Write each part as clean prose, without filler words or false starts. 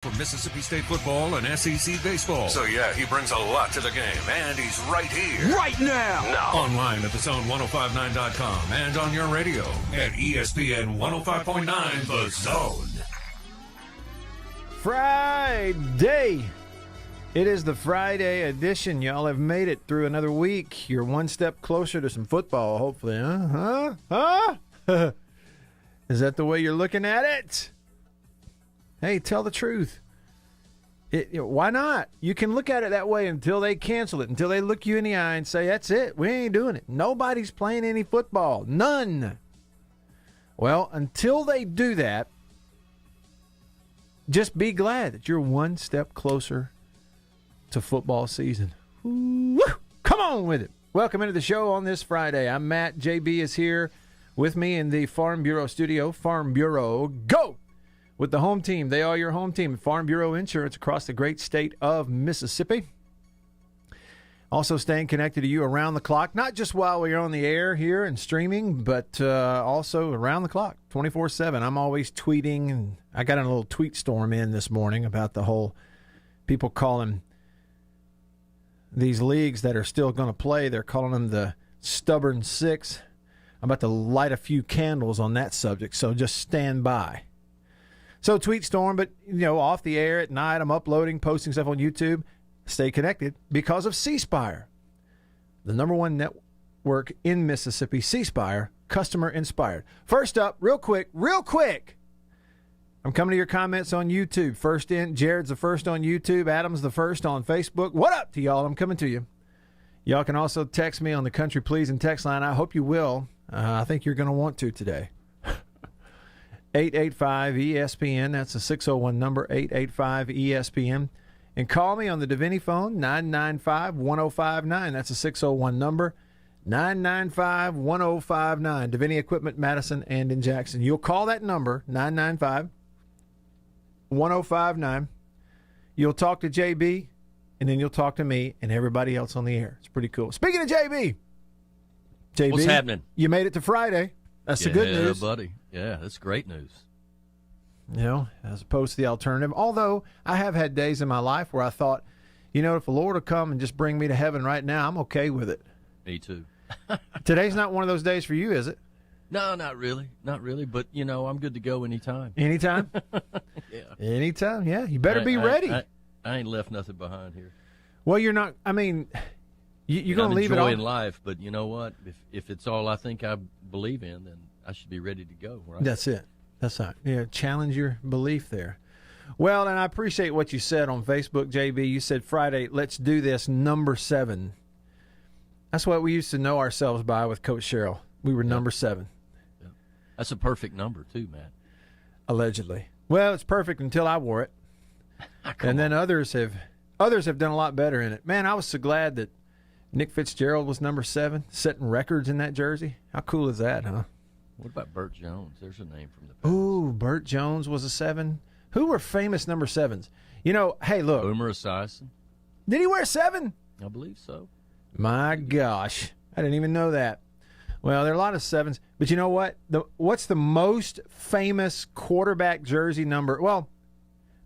For Mississippi State football and SEC baseball. So yeah, he brings a lot to the game, and he's right here. Right now! Online at thezone1059.com and on your radio at ESPN 105.9 The Zone. Friday. It is the Friday edition. Y'all have made it through another week. You're one step closer to some football, hopefully. Huh? Is that the way you're looking at it? Hey, tell the truth. Why not? You can look at it that way until they cancel it, until they look you in the eye and say, that's it. We ain't doing it. Nobody's playing any football. None. Well, until they do that, just be glad that you're one step closer to football season. Woo! Come on with it. Welcome into the show on this Friday. I'm Matt. JB is here with me in the Farm Bureau studio. Farm Bureau, go! With the home team. They are your home team. Farm Bureau Insurance across the great state of Mississippi. Also staying connected to you around the clock, not just while we're on the air here and streaming, but also around the clock, 24/7. I'm always tweeting, and I got in a little tweet storm in this morning about the whole people calling these leagues that are still going to play, they're calling them the Stubborn Six. I'm about to light a few candles on that subject, so just stand by. So tweet storm, but off the air at night, I'm uploading, posting stuff on YouTube. Stay connected because of C Spire, the number one network in Mississippi. C Spire, customer inspired. First up, real quick. I'm coming to your comments on YouTube. First in, Jared's the first on YouTube. Adam's the first on Facebook. What up to y'all? I'm coming to you. Y'all can also text me on the Country Pleasing text line. I hope you will. I think you're going to want to today. 885-ESPN. That's a 601 number, 885-ESPN. And call me on the Davini phone, 995-1059. That's a 601 number, 995-1059. Davini Equipment, Madison and in Jackson. You'll call that number, 995-1059. You'll talk to JB, and then you'll talk to me and everybody else on the air. It's pretty cool. Speaking of JB, what's happening? You made it to Friday. That's the good news. Yeah, buddy. Yeah, that's great news. As opposed to the alternative. Although I have had days in my life where I thought, if the Lord will come and just bring me to heaven right now, I'm okay with it. Me too. Today's not one of those days for you, is it? No, not really. Not really. But, I'm good to go anytime. Anytime? Yeah. Anytime, yeah. You better be ready. I ain't left nothing behind here. Well, you're not, you're going to leave it all. I'm enjoying life, but you know what? If it's all I think I believe in, then I should be ready to go. Right? That's it. That's not. Challenge your belief there. Well, and I appreciate what you said on Facebook, JB. You said Friday, let's do this, number 7. That's what we used to know ourselves by with Coach Sherrill. We were number 7. Yep. That's a perfect number, too, Matt. Allegedly. Well, it's perfect until I wore it. And then others have done a lot better in it. Man, I was so glad that Nick Fitzgerald was number 7, setting records in that jersey. How cool is that, huh? What about Burt Jones? There's a name from the past. Ooh, Burt Jones was a 7. Who were famous number 7s? Hey, look. Boomer Esiason. Did he wear 7? I believe so. My gosh. I didn't even know that. Well, there are a lot of 7s. But you know what? What's the most famous quarterback jersey number? Well,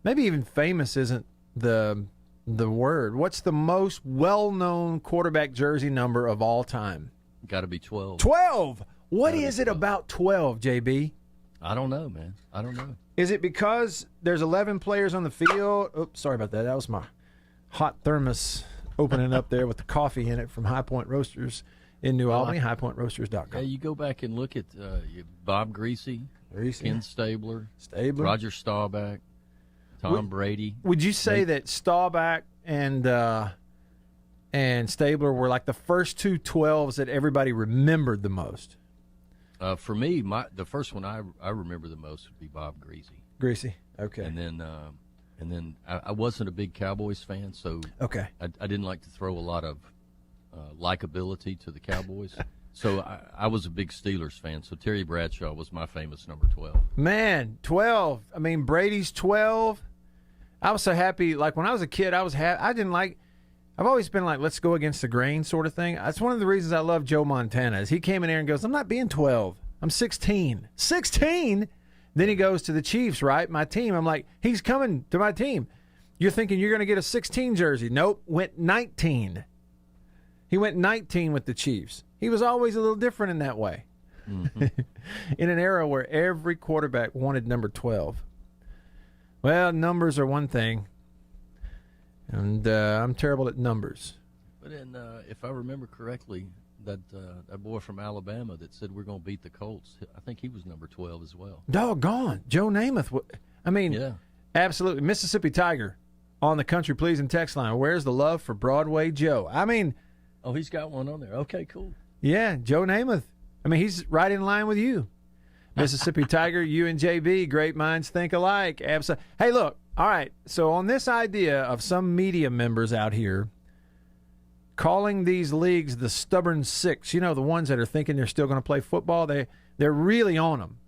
maybe even famous isn't the word. What's the most well-known quarterback jersey number of all time? Got to be 12. 12! What is it about 12, JB? I don't know, man. I don't know. Is it because there's 11 players on the field? Oops, sorry about that. That was my hot thermos opening up there with the coffee in it from High Point Roasters in New Albany, highpointroasters.com. Yeah, you go back and look at Bob Greasy, Ken Stabler, Roger Staubach, Tom Brady. Would you say that Staubach and Stabler were like the first two 12s that everybody remembered the most? For me, the first one I remember the most would be Bob Greasy. Greasy, okay. And then I wasn't a big Cowboys fan, so okay. I didn't like to throw a lot of likability to the Cowboys. So I was a big Steelers fan, so Terry Bradshaw was my famous number 12. Man, 12. I mean, Brady's 12. I was so happy. Like, when I was a kid, I was happy. I've always been like, let's go against the grain sort of thing. That's one of the reasons I love Joe Montana is he came in there and goes, I'm not being 12. I'm 16. 16? Then he goes to the Chiefs, right? My team. I'm like, he's coming to my team. You're thinking you're going to get a 16 jersey. Nope, went 19. He went 19 with the Chiefs. He was always a little different in that way. Mm-hmm. In an era where every quarterback wanted number 12. Well, numbers are one thing, and I'm terrible at numbers. But if I remember correctly, that boy from Alabama that said we're going to beat the Colts, I think he was number 12 as well. Doggone. Joe Namath. Yeah. Absolutely. Mississippi Tiger on the Country Pleasing text line. Where's the love for Broadway Joe? Oh, he's got one on there. Okay, cool. Yeah, Joe Namath. He's right in line with you. Mississippi Tiger, you and JB, great minds think alike. Absolutely. Hey, look. All right. So on this idea of some media members out here calling these leagues the stubborn six, the ones that are thinking they're still going to play football, they're really on them.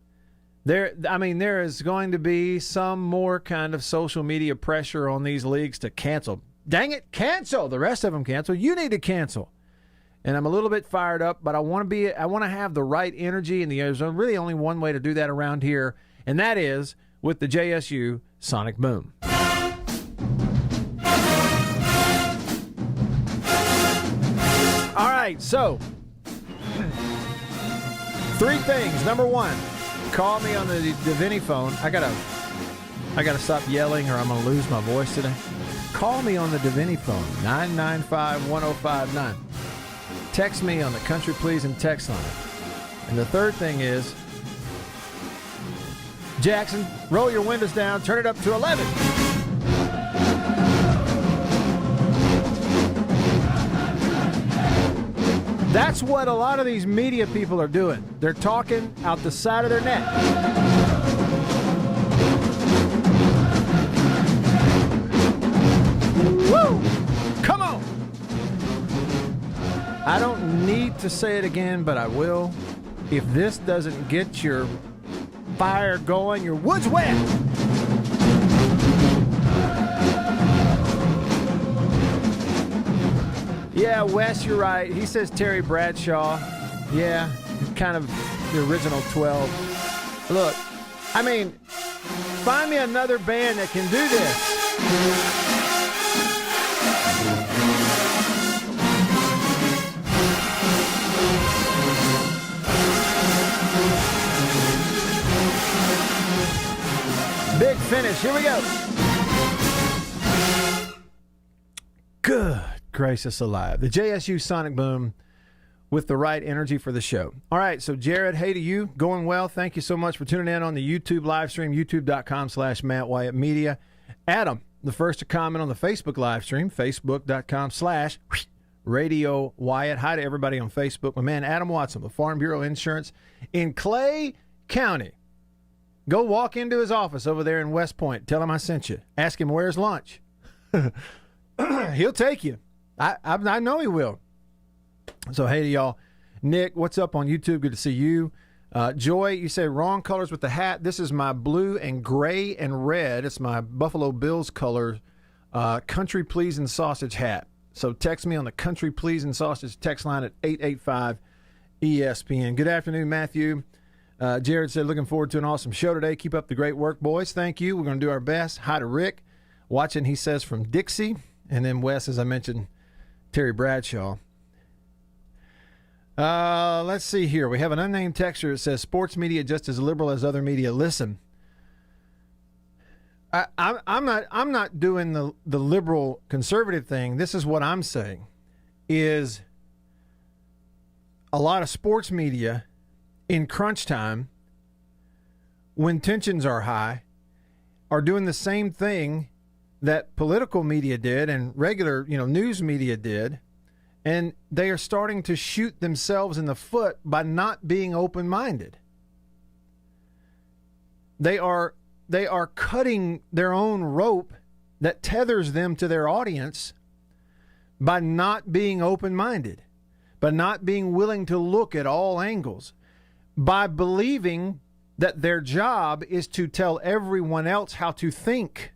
There is going to be some more kind of social media pressure on these leagues to cancel. Dang it, cancel. The rest of them cancel. You need to cancel. And I'm a little bit fired up, but I want to have the right energy, and there's really only one way to do that around here, and that is with the JSU Sonic Boom. All right, so 3 things. Number 1, call me on the Davini phone. I gotta stop yelling, or I'm gonna lose my voice today. Call me on the Davini phone, 995-1059. Text me on the Country Pleasing text line. And the third thing is, Jackson, roll your windows down, turn it up to 11. That's what a lot of these media people are doing. They're talking out the side of their neck. Woo! Come on! I don't need to say it again, but I will. If this doesn't get your fire going, your wood's wet. Yeah, Wes, you're right. He says Terry Bradshaw. Yeah, kind of the original 12. Look, find me another band that can do this. Big finish. Here we go. Good gracious alive. The JSU Sonic Boom with the right energy for the show. All right, so Jared, hey to you. Going well. Thank you so much for tuning in on the YouTube live stream, youtube.com/Matt Wyatt Media. Adam, the first to comment on the Facebook live stream, facebook.com/Radio Wyatt. Hi to everybody on Facebook. My man Adam Watson, the Farm Bureau Insurance in Clay County. Go walk into his office over there in West Point. Tell him I sent you. Ask him where's lunch. He'll take you. I know he will. So, hey to y'all. Nick, what's up on YouTube? Good to see you. Joy, you say wrong colors with the hat. This is my blue and gray and red. It's my Buffalo Bills color Country Pleasing Sausage hat. So text me on the Country Pleasing Sausage text line at 885-ESPN. Good afternoon, Matthew. Jared said, looking forward to an awesome show today. Keep up the great work, boys. Thank you. We're going to do our best. Hi to Rick. Watching, he says, from Dixie. And then Wes, as I mentioned, Terry Bradshaw. Let's see here. We have an unnamed texter that says, sports media just as liberal as other media. Listen, I'm not doing the liberal conservative thing. This is what I'm saying is a lot of sports media in crunch time, when tensions are high, are doing the same thing that political media did and regular, news media did, and they are starting to shoot themselves in the foot by not being open-minded. They are cutting their own rope that tethers them to their audience by not being open-minded, by not being willing to look at all angles, by believing that their job is to tell everyone else how to think.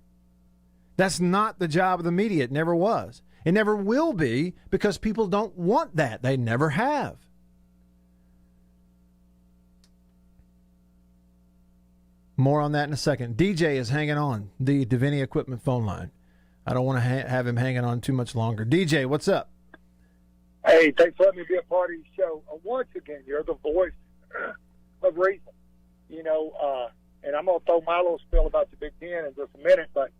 That's not the job of the media. It never was. It never will be, because people don't want that. They never have. More on that in a second. DJ is hanging on the Davini Equipment phone line. I don't want to have him hanging on too much longer. DJ, what's up? Hey, thanks for letting me be a part of your show. Once again, you're the voice of reason. And I'm going to throw my little spiel about the Big Ten in just a minute, but,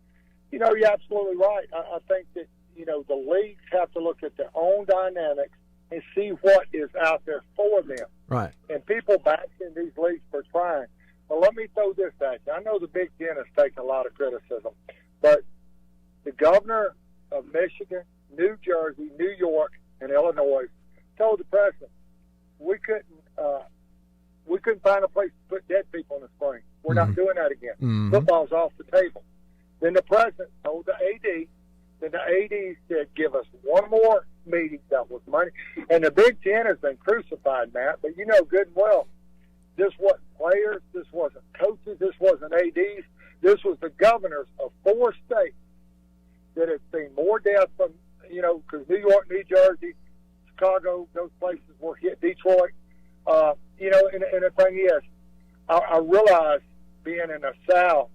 you're absolutely right. I think that, the leagues have to look at their own dynamics and see what is out there for them. Right. And people bashing these leagues for trying. Well, let me throw this at you. I know the Big Ten has taken a lot of criticism, but the governor of Michigan, New Jersey, New York, and Illinois told the president we couldn't find a place to put dead people in the spring. We're not doing that again. Mm-hmm. Football's off the table. Then the president told the AD. Then the AD said, give us one more meeting that was money. And the Big Ten has been crucified, Matt. But you know good and well, this wasn't players. This wasn't coaches. This wasn't ADs. This was the governors of 4 states that had seen more deaths from, because New York, New Jersey, Chicago, those places were hit, Detroit. And the thing is, I realize being in the South,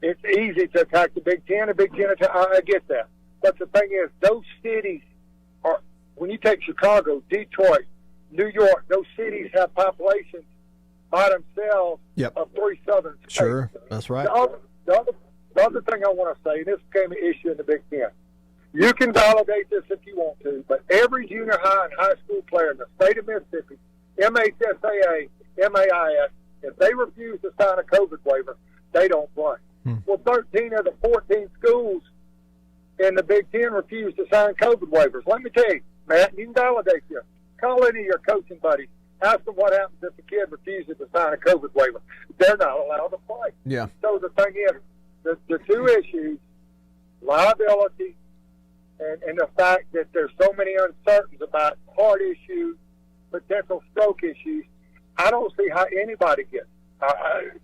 it's easy to attack the Big Ten. The Big Ten, I get that. But the thing is, those cities are, when you take Chicago, Detroit, New York, those cities have populations by themselves of 3 southern states. Sure, that's right. The other thing I want to say, and this became an issue in the Big Ten, you can validate this if you want to, but every junior high and high school player in the state of Mississippi, MHSAA, MAIS, if they refuse to sign a COVID waiver, they don't play. Well, 13 of the 14 schools in the Big Ten refused to sign COVID waivers. Let me tell you, Matt, you can validate this. Call any of your coaching buddies. Ask them what happens if a kid refuses to sign a COVID waiver. They're not allowed to play. Yeah. So the thing is, the 2 issues, liability and the fact that there's so many uncertainties about heart issues, potential stroke issues, I don't see how anybody gets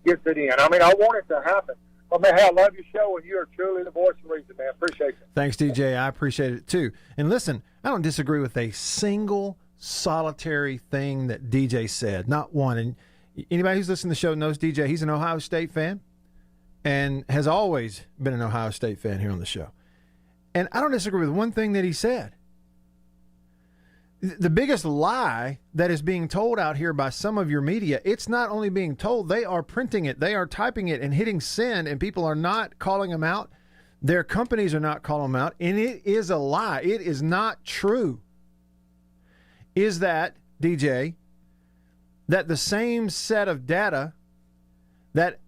it in. I mean, I want it to happen. I mean, hey, I love your show, and you are truly the voice of reason, man. Appreciate it. Thanks, DJ. I appreciate it, too. And listen, I don't disagree with a single solitary thing that DJ said. Not one. And anybody who's listening to the show knows DJ. He's an Ohio State fan and has always been an Ohio State fan here on the show. And I don't disagree with one thing that he said. The biggest lie that is being told out here by some of your media, it's not only being told, they are printing it, they are typing it and hitting send, and people are not calling them out. Their companies are not calling them out, and it is a lie. It is not true. Is that, DJ, that the same set of data that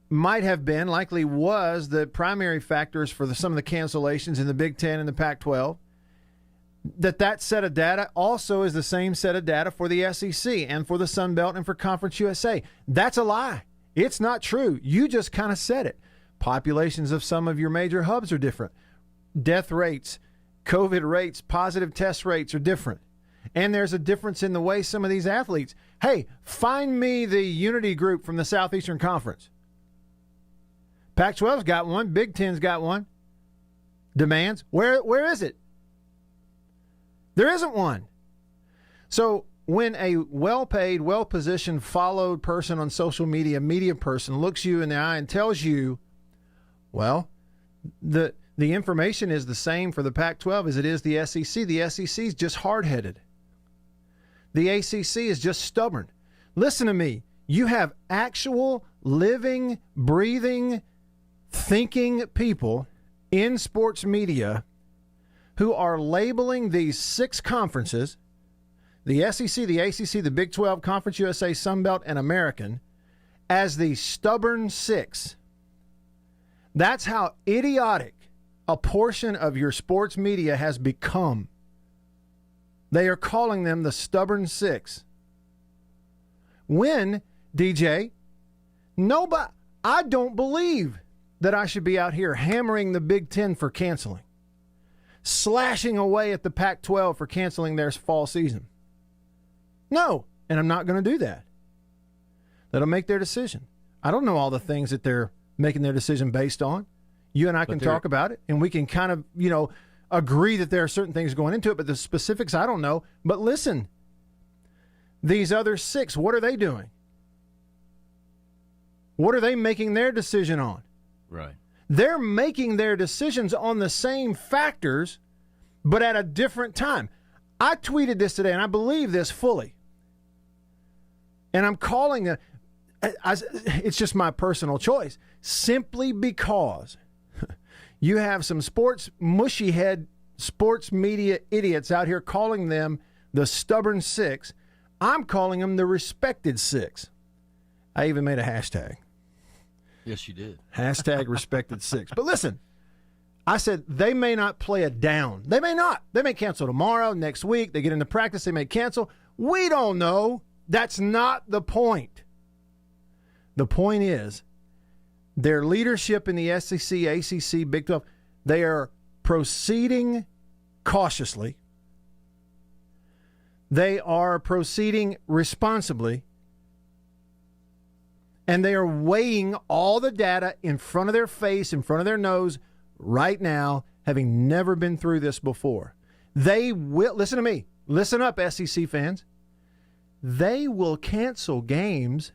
might have been, likely was, the primary factors for some of the cancellations in the Big Ten and the Pac-12, that set of data also is the same set of data for the SEC and for the Sun Belt and for Conference USA. That's a lie. It's not true. You just kind of said it. Populations of some of your major hubs are different. Death rates, COVID rates, positive test rates are different. And there's a difference in the way some of these athletes, hey, find me the Unity group from the Southeastern Conference. Pac-12's got one. Big Ten's got one. Demands. Where is it? There isn't one. So when a well-paid, well-positioned, followed person on social media person, looks you in the eye and tells you, well, the information is the same for the Pac-12 as it is the SEC. The SEC is just hard-headed. The ACC is just stubborn. Listen to me. You have actual, living, breathing, thinking people in sports media who are labeling these 6 conferences, the SEC, the ACC, the Big 12, Conference USA, Sun Belt, and American, as the stubborn 6. That's how idiotic a portion of your sports media has become. They are calling them the stubborn 6. When, DJ, I don't believe that I should be out here hammering the Big Ten for canceling, slashing away at the Pac-12 for canceling their fall season. No, and I'm not going to do that. That'll make their decision. I don't know all the things that they're making their decision based on. You and I can talk about it, and we can kind of, agree that there are certain things going into it, but the specifics I don't know. But listen, these other 6, what are they doing? What are they making their decision on? Right. They're making their decisions on the same factors, but at a different time. I tweeted this today, and I believe this fully. And I'm calling it, it's just my personal choice, simply because you have some mushy head sports media idiots out here calling them the stubborn six. I'm calling them the respected six. I even made a hashtag. Yes, you did. Hashtag respected six. But listen, I said they may not play it down. They may not. They may cancel tomorrow, next week. They get into practice, they may cancel. We don't know. That's not the point. The point is their leadership in the SEC, ACC, Big 12, they are proceeding cautiously. They are proceeding responsibly. And they are weighing all the data in front of their face, in front of their nose right now, having never been through this before. They will, listen to me, listen up, SEC fans. They will cancel games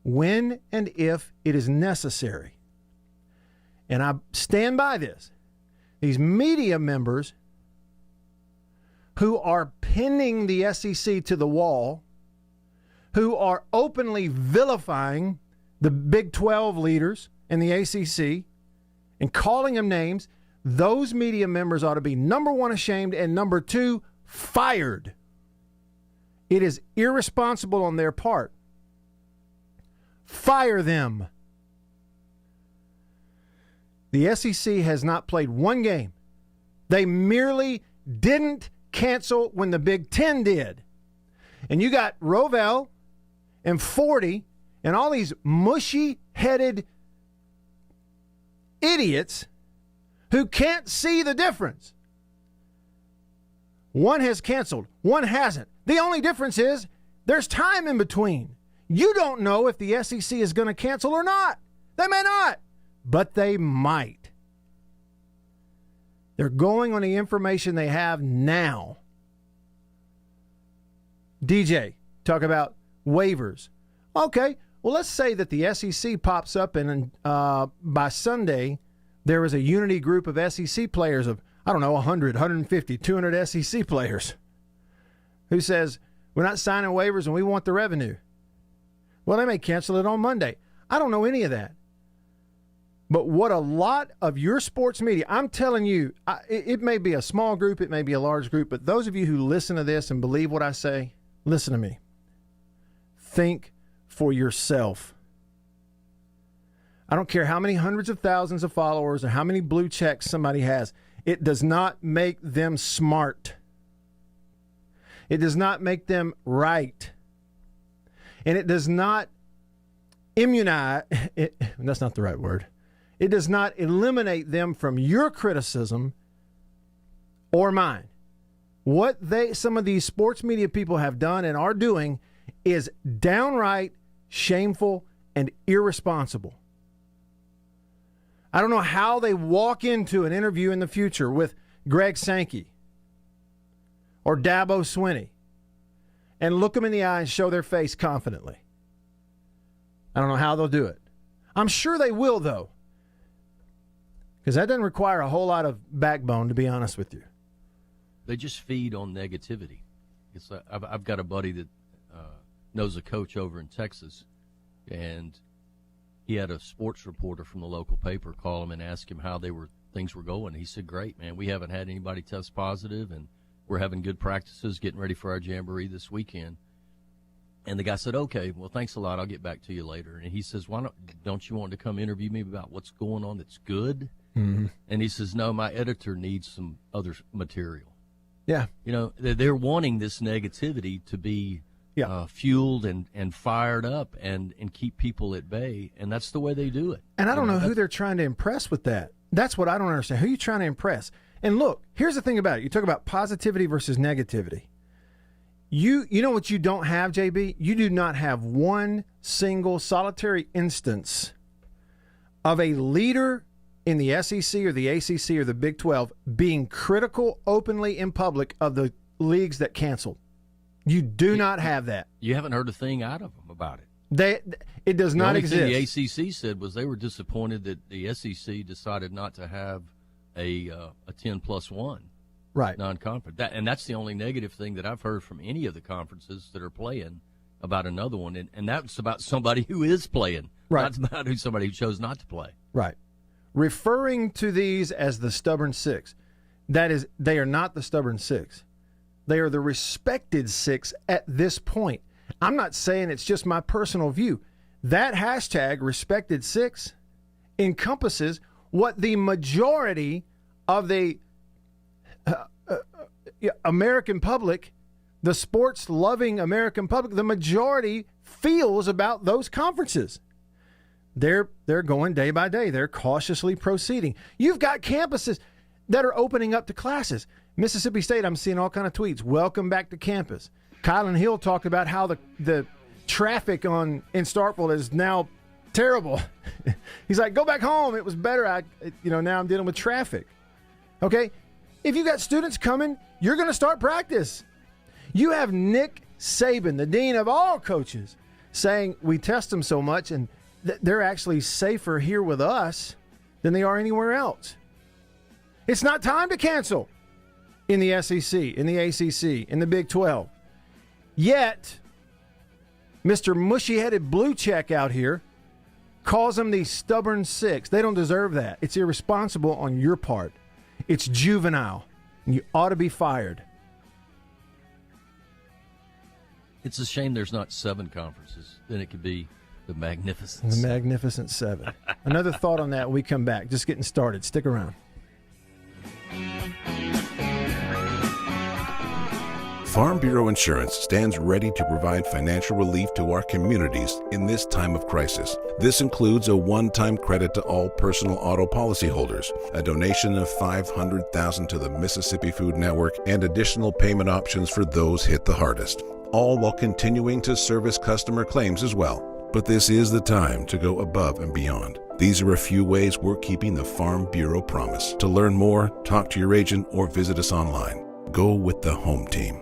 when and if it is necessary. And I stand by this. These media members who are pinning the SEC to the wall, who are openly vilifying the Big 12 leaders and the ACC and calling them names, those media members ought to be, number one, ashamed, and number two, fired. It is irresponsible on their part. Fire them. The SEC has not played one game. They merely didn't cancel when the Big Ten did. And you got Rovell and 40 and all these mushy-headed idiots who can't see the difference. One has canceled, one hasn't. The only difference is there's time in between. You don't know if the SEC is going to cancel or not. They may not, but they might. They're going on the information they have now. DJ, talk about waivers. Okay, well, let's say that the SEC pops up and by Sunday there is a unity group of SEC players of, 100, 150, 200 SEC players who says, we're not signing waivers and we want the revenue. Well, they may cancel it on Monday. I don't know any of that. But what a lot of your sports media, I'm telling you, it may be a small group, it may be a large group, but those of you who listen to this and believe what I say, listen to me. Think for yourself. I don't care how many hundreds of thousands of followers or how many blue checks somebody has. It does not make them smart. It does not make them right. And it does not immunize, that's not the right word. It does not eliminate them from your criticism or mine. What some of these sports media people have done and are doing is downright shameful and irresponsible. I don't know how they walk into an interview in the future with Greg Sankey or Dabo Swinney and look them in the eye and show their face confidently. I don't know how they'll do it. I'm sure they will, though, because that doesn't require a whole lot of backbone, to be honest with you. They just feed on negativity. It's like, I've got a buddy that knows a coach over in Texas, and he had a sports reporter from the local paper call him and ask him how things were going. He said, great, man. We haven't had anybody test positive, and we're having good practices, getting ready for our jamboree this weekend. And the guy said, okay, well, thanks a lot. I'll get back to you later. And he says, don't you want to come interview me about what's going on that's good? Mm-hmm. And he says, no, my editor needs some other material. Yeah. You know, they're wanting this negativity to be fueled and fired up and keep people at bay, and that's the way they do it. And I don't know who they're trying to impress with that. That's what I don't understand. Who are you trying to impress? And look, here's the thing about it. You talk about positivity versus negativity. You know what you don't have, JB? You do not have one single solitary instance of a leader in the SEC or the ACC or the Big 12 being critical openly in public of the leagues that canceled. You do not have that. You haven't heard a thing out of them about it. It does The not only exist. thing the ACC said was they were disappointed that the SEC decided not to have a 10+1 Right. non-conference. And that's the only negative thing that I've heard from any of the conferences that are playing about another one, and that's about somebody who is playing, Right. not about somebody who chose not to play. Right. Referring to these as the stubborn six, that is, they are not the stubborn six. They are the respected six at this point. I'm not saying it's just my personal view. That hashtag respected six encompasses what the majority of the American public, the sports-loving American public, the majority feels about those conferences. They're going day by day. They're cautiously proceeding. You've got campuses that are opening up to classes. Mississippi State, I'm seeing all kind of tweets. Welcome back to campus. Kylan Hill talked about how the traffic in Starkville is now terrible. He's like, go back home. It was better. Now I'm dealing with traffic. Okay? If you got students coming, you're going to start practice. You have Nick Saban, the dean of all coaches, saying we test them so much and they're actually safer here with us than they are anywhere else. It's not time to cancel in the SEC, in the ACC, in the Big 12. Yet, Mr. Mushy-headed Blue Check out here calls them the stubborn six. They don't deserve that. It's irresponsible on your part. It's juvenile, and you ought to be fired. It's a shame there's not 7 conferences. Then it could be the Magnificent The Seven. Magnificent Seven. Another thought on that when we come back. Just getting started. Stick around. Farm Bureau Insurance stands ready to provide financial relief to our communities in this time of crisis. This includes a one-time credit to all personal auto policyholders, a donation of $500,000 to the Mississippi Food Network, and additional payment options for those hit the hardest, all while continuing to service customer claims as well. But this is the time to go above and beyond. These are a few ways we're keeping the Farm Bureau promise. To learn more, talk to your agent or visit us online. Go with the home team.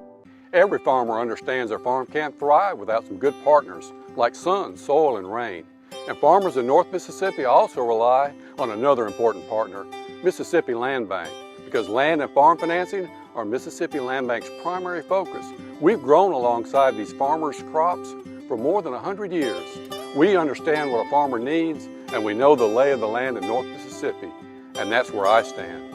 Every farmer understands their farm can't thrive without some good partners like sun, soil, and rain. And farmers in North Mississippi also rely on another important partner, Mississippi Land Bank, because land and farm financing are Mississippi Land Bank's primary focus. We've grown alongside these farmers' crops for more than 100 years. We understand what a farmer needs, and we know the lay of the land in North Mississippi, and that's where I stand.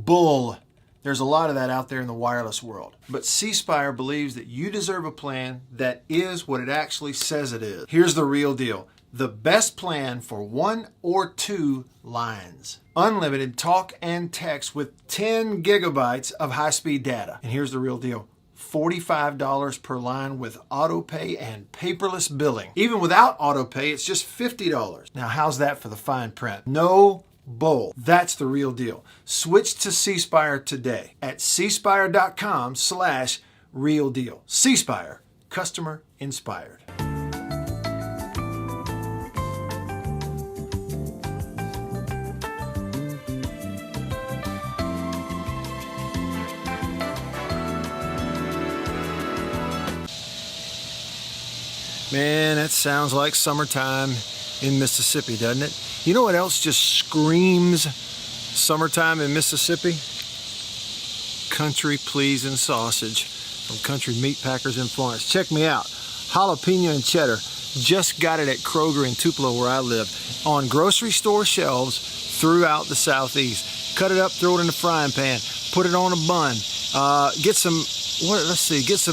Bull. There's a lot of that out there in the wireless world. But C Spire believes that you deserve a plan that is what it actually says it is. Here's the real deal. The best plan for 1 or 2 lines. Unlimited talk and text with 10 gigabytes of high-speed data. And here's the real deal. $45 per line with auto pay and paperless billing. Even without auto pay, it's just $50. Now, how's that for the fine print? No bull. That's the real deal. Switch to C Spire today at cspire.com/real deal. C Spire, customer inspired. Man, that sounds like summertime in Mississippi, doesn't it? You know what else just screams summertime in Mississippi? Country Pleasing sausage from Country Meat Packers in Florence. Check me out. Jalapeno and cheddar. Just got it at Kroger in Tupelo where I live. On grocery store shelves throughout the Southeast. Cut it up, throw it in the frying pan. Put it on a bun. Get some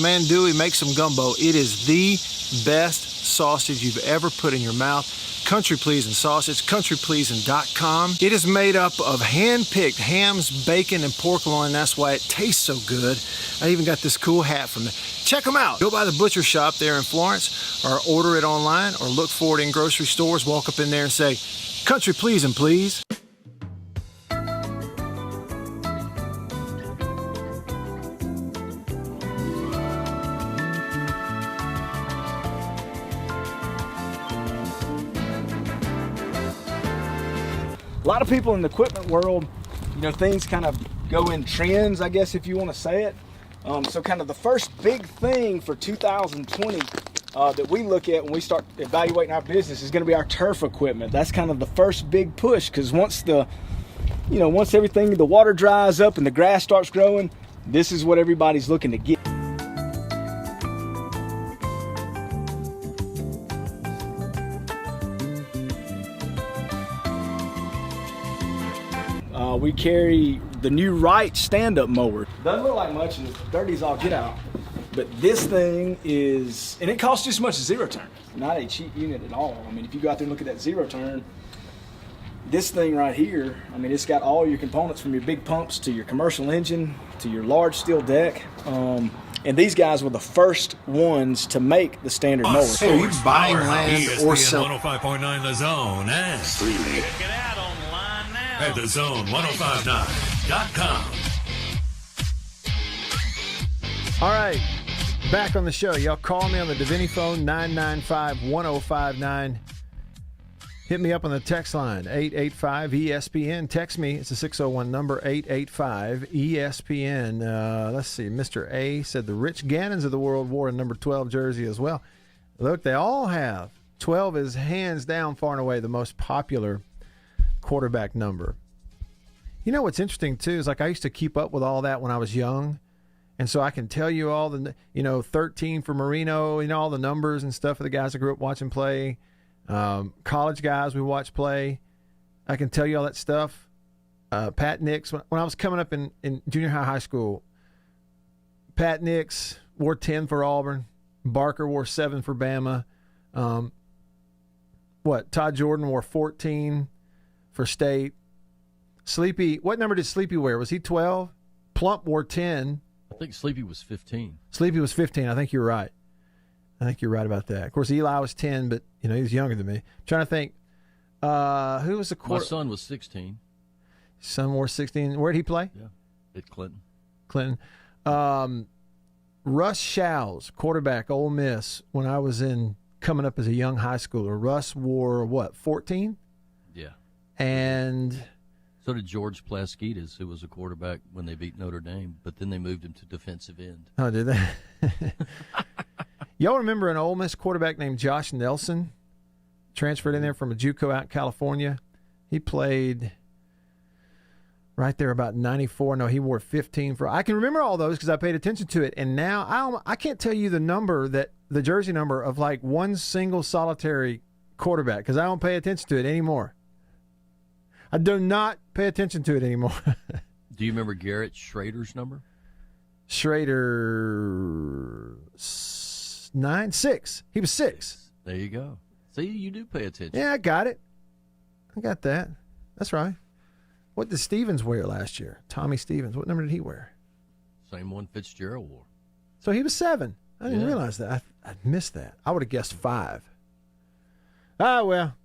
andouille, make some gumbo. It is the best sausage you've ever put in your mouth. Country Pleasing sausage, countrypleasing.com. It is made up of hand-picked hams, bacon, and pork loin. That's why it tastes so good. I even got this cool hat from them. Check them out. Go by the butcher shop there in Florence, or order it online, or look for it in grocery stores. Walk up in there and say, Country Pleasing, please. a lot of people in the equipment world, things kind of go in trends, I guess, if you want to say it. So kind of the first big thing for 2020 that we look at when we start evaluating our business is going to be our turf equipment. That's kind of the first big push, because once everything, the water dries up and the grass starts growing, this is what everybody's looking to get. We carry the new Wright stand-up mower. Doesn't look like much and it's dirty as all get out. But this thing is, and it costs just as much as zero turn. Not a cheap unit at all. I mean, if you go out there and look at that zero turn, this thing right here, I mean, it's got all your components from your big pumps to your commercial engine to your large steel deck. And these guys were the first ones to make the standard mower. So you buying land or ESPN selling? 105.9 The Zone and streaming Check it out online now. at thezone1059.com. All right, back on the show. Y'all call me on the Davini phone, 995-1059. Hit me up on the text line, 885-ESPN. Text me. It's a 601 number, 885-ESPN. Let's see. Mr. A said the Rich Gannons of the world wore a number 12 jersey as well. Look, they all have. 12 is hands down, far and away, the most popular quarterback number. You know what's interesting, too, is like I used to keep up with all that when I was young. And so I can tell you all the, 13 for Marino, all the numbers and stuff for the guys I grew up watching play. College guys we watch play. I can tell you all that stuff. Pat Nix, when I was coming up in junior high school, Pat Nix wore 10 for Auburn. Barker wore 7 for Bama. Todd Jordan wore 14 for State. Sleepy, what number did Sleepy wear? Was he 12? Plump wore 10. I think Sleepy was 15. Sleepy was 15. I think you're right. I think you're right about that. Of course, Eli was 10, but, he was younger than me. I'm trying to think. Who was the My son was 16. Son wore 16. Where did he play? Yeah, at Clinton. Clinton. Russ Showles, quarterback, Ole Miss, when I was coming up as a young high schooler. Russ wore, 14? Yeah. And so did George Plaskitas, who was a quarterback when they beat Notre Dame, but then they moved him to defensive end. Oh, did they? Y'all remember an Ole Miss quarterback named Josh Nelson? Transferred in there from a JUCO out in California. He played right there about 94. No, he wore 15 for. I can remember all those because I paid attention to it. And now I can't tell you the jersey number of like one single solitary quarterback because I don't pay attention to it anymore. I do not pay attention to it anymore. Do you remember Garrett Schrader's number? Schrader 6. He was 6. There you go. See, you do pay attention. Yeah, I got it. I got that. That's right. What did Stevens wear last year? Tommy Stevens. What number did he wear? Same one Fitzgerald wore. So he was 7. I didn't realize that. I missed that. I would have guessed 5. Ah, well,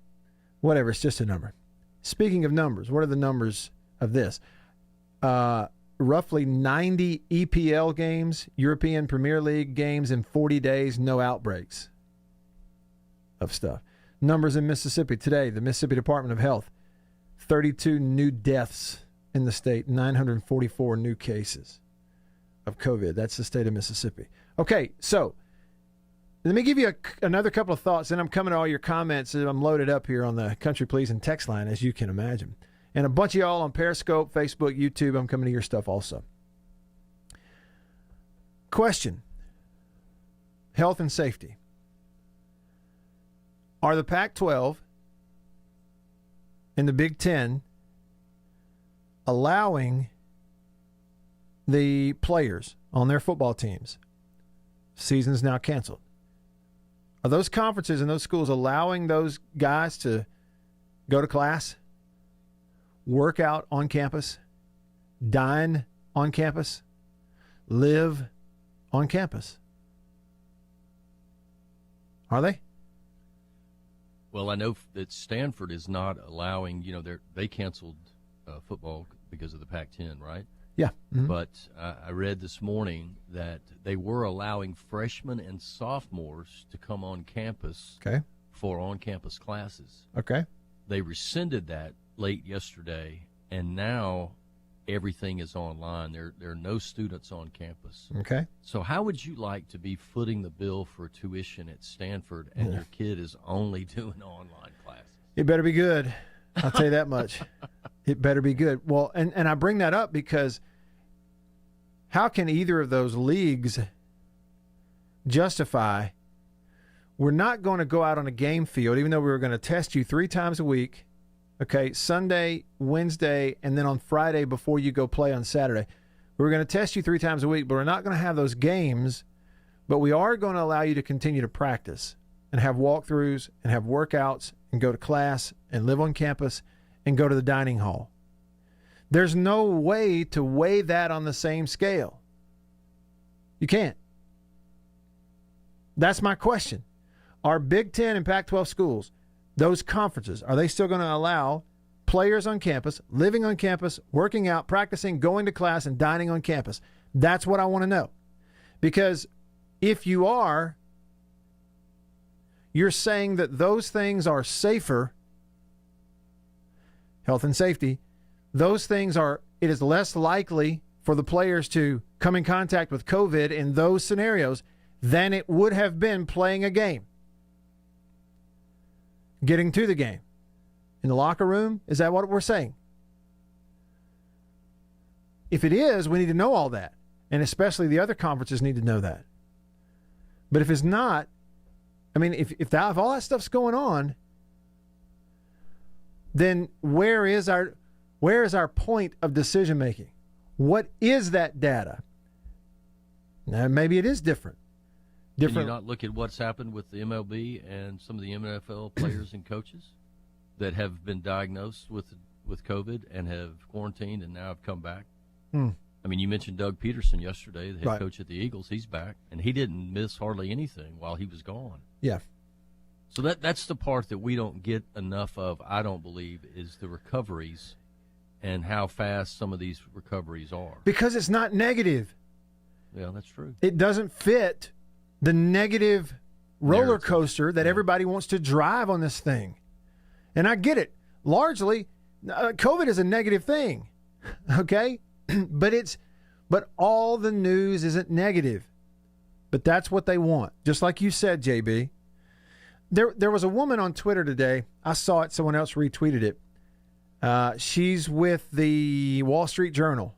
whatever. It's just a number. Speaking of numbers, what are the numbers of this? Roughly 90 EPL games, European Premier League games in 40 days, no outbreaks of stuff. Numbers in Mississippi today, the Mississippi Department of Health, 32 new deaths in the state, 944 new cases of COVID. That's the state of Mississippi. Okay, so let me give you another couple of thoughts, and I'm coming to all your comments. I'm loaded up here on the Country Pleasing text line, as you can imagine. And a bunch of y'all on Periscope, Facebook, YouTube, I'm coming to your stuff also. Question. Health and safety. Are the Pac-12 and the Big Ten allowing the players on their football teams, season's now canceled, are those conferences and those schools allowing those guys to go to class, work out on campus, dine on campus, live on campus? Are they? Well, I know that Stanford is not allowing, they canceled football because of the Pac-10, right? Yeah. Mm-hmm. But I read this morning that they were allowing freshmen and sophomores to come on campus for on-campus classes. Okay. They rescinded that late yesterday, and now everything is online. There are no students on campus. Okay. So how would you like to be footing the bill for tuition at Stanford and your kid is only doing online classes? It better be good. I'll tell you that much. It better be good. Well, and I bring that up because how can either of those leagues justify we're not going to go out on a game field, even though we were going to test you 3 times a week, okay, Sunday, Wednesday, and then on Friday before you go play on Saturday. We're going to test you 3 times a week, but we're not going to have those games, but we are going to allow you to continue to practice and have walkthroughs and have workouts and go to class and live on campus and go to the dining hall. There's no way to weigh that on the same scale. You can't. That's my question. Are Big Ten and Pac-12 schools, those conferences, are they still going to allow players on campus, living on campus, working out, practicing, going to class, and dining on campus? That's what I want to know. Because if you are, you're saying that those things are safer, health and safety, those things are, it is less likely for the players to come in contact with COVID in those scenarios than it would have been playing a game. Getting to the game. In the locker room, is that what we're saying? If it is, we need to know all that. And especially the other conferences need to know that. But if it's not, I mean, if all that stuff's going on, then where is our point of decision making? What is that data? Now, maybe it is different. Can you not look at what's happened with the MLB and some of the NFL players and coaches that have been diagnosed with COVID and have quarantined and now have come back? I mean, you mentioned Doug Peterson yesterday, the head coach at the Eagles. He's back, and he didn't miss hardly anything while he was gone. Yeah. So that's the part that we don't get enough of, I don't believe, is the recoveries and how fast some of these recoveries are. Because it's not negative. Yeah, that's true. It doesn't fit the negative roller coaster that everybody wants to drive on this thing. And I get it. Largely, COVID is a negative thing, okay? But all the news isn't negative. But that's what they want. Just like you said, JB. There was a woman on Twitter today. I saw it. Someone else retweeted it. She's with the Wall Street Journal.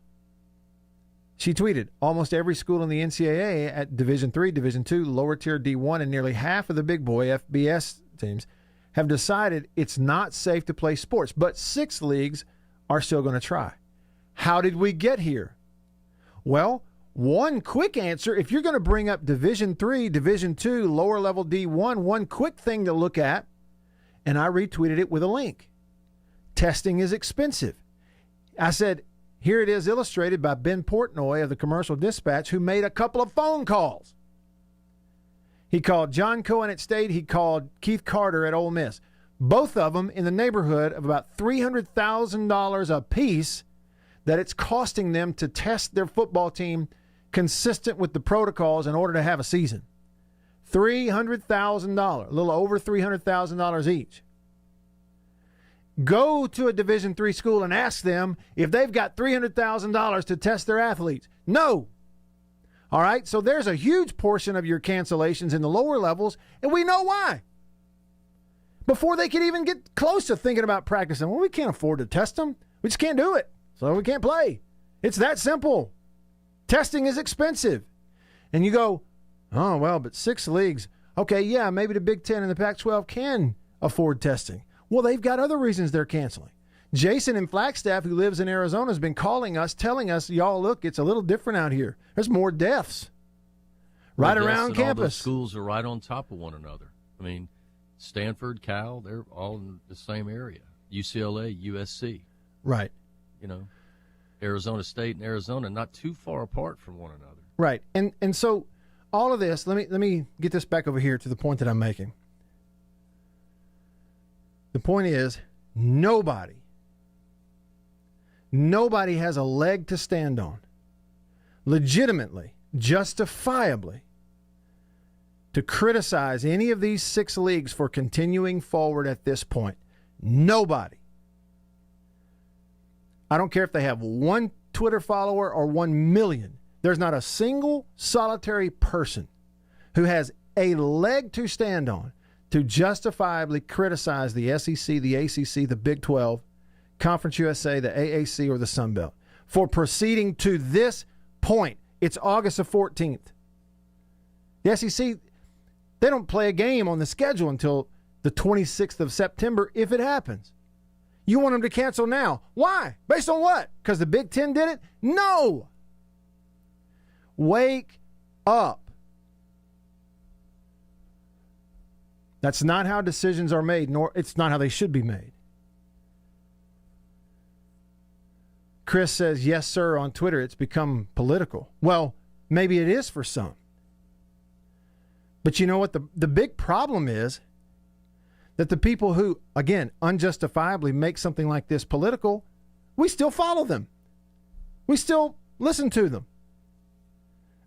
She tweeted, almost every school in the NCAA at Division III, Division II, lower tier D1, and nearly half of the big boy FBS teams have decided it's not safe to play sports, but 6 leagues are still going to try. How did we get here? Well, one quick answer, if you're going to bring up Division III, Division II, lower level D1, one quick thing to look at, and I retweeted it with a link. Testing is expensive. I said, here it is illustrated by Ben Portnoy of the Commercial Dispatch, who made a couple of phone calls. He called John Cohen at State. He called Keith Carter at Ole Miss. Both of them in the neighborhood of about $300,000 a piece that it's costing them to test their football team consistent with the protocols in order to have a season. $300,000, a little over $300,000 each. Go to a Division III school and ask them if they've got $300,000 to test their athletes. No. All right, so there's a huge portion of your cancellations in the lower levels, and we know why. Before they could even get close to thinking about practicing, well, we can't afford to test them. We just can't do it, so we can't play. It's that simple. Testing is expensive. And you go, oh, well, but 6 leagues. Okay, yeah, maybe the Big Ten and the Pac-12 can afford testing. Well, they've got other reasons they're canceling. Jason in Flagstaff, who lives in Arizona, has been calling us, telling us, y'all, look, it's a little different out here. There's more deaths right around campus. All those schools are right on top of one another. I mean, Stanford, Cal, they're all in the same area. UCLA, USC. Right. You know, Arizona State and Arizona, not too far apart from one another. Right. And so all of this, let me get this back over here to the point that I'm making. The point is, nobody has a leg to stand on, legitimately, justifiably, to criticize any of these 6 leagues for continuing forward at this point. Nobody. I don't care if they have one Twitter follower or 1 million. There's not a single solitary person who has a leg to stand on to justifiably criticize the SEC, the ACC, the Big 12, Conference USA, the AAC, or the Sun Belt for proceeding to this point. It's August the 14th. The SEC, they don't play a game on the schedule until the 26th of September if it happens. You want them to cancel now. Why? Based on what? Because the Big Ten did it? No. Wake up. That's not how decisions are made, nor it's not how they should be made. Chris says, yes, sir, on Twitter. It's become political. Well, maybe it is for some. But you know what? The big problem is that the people who, again, unjustifiably make something like this political, we still follow them. We still listen to them.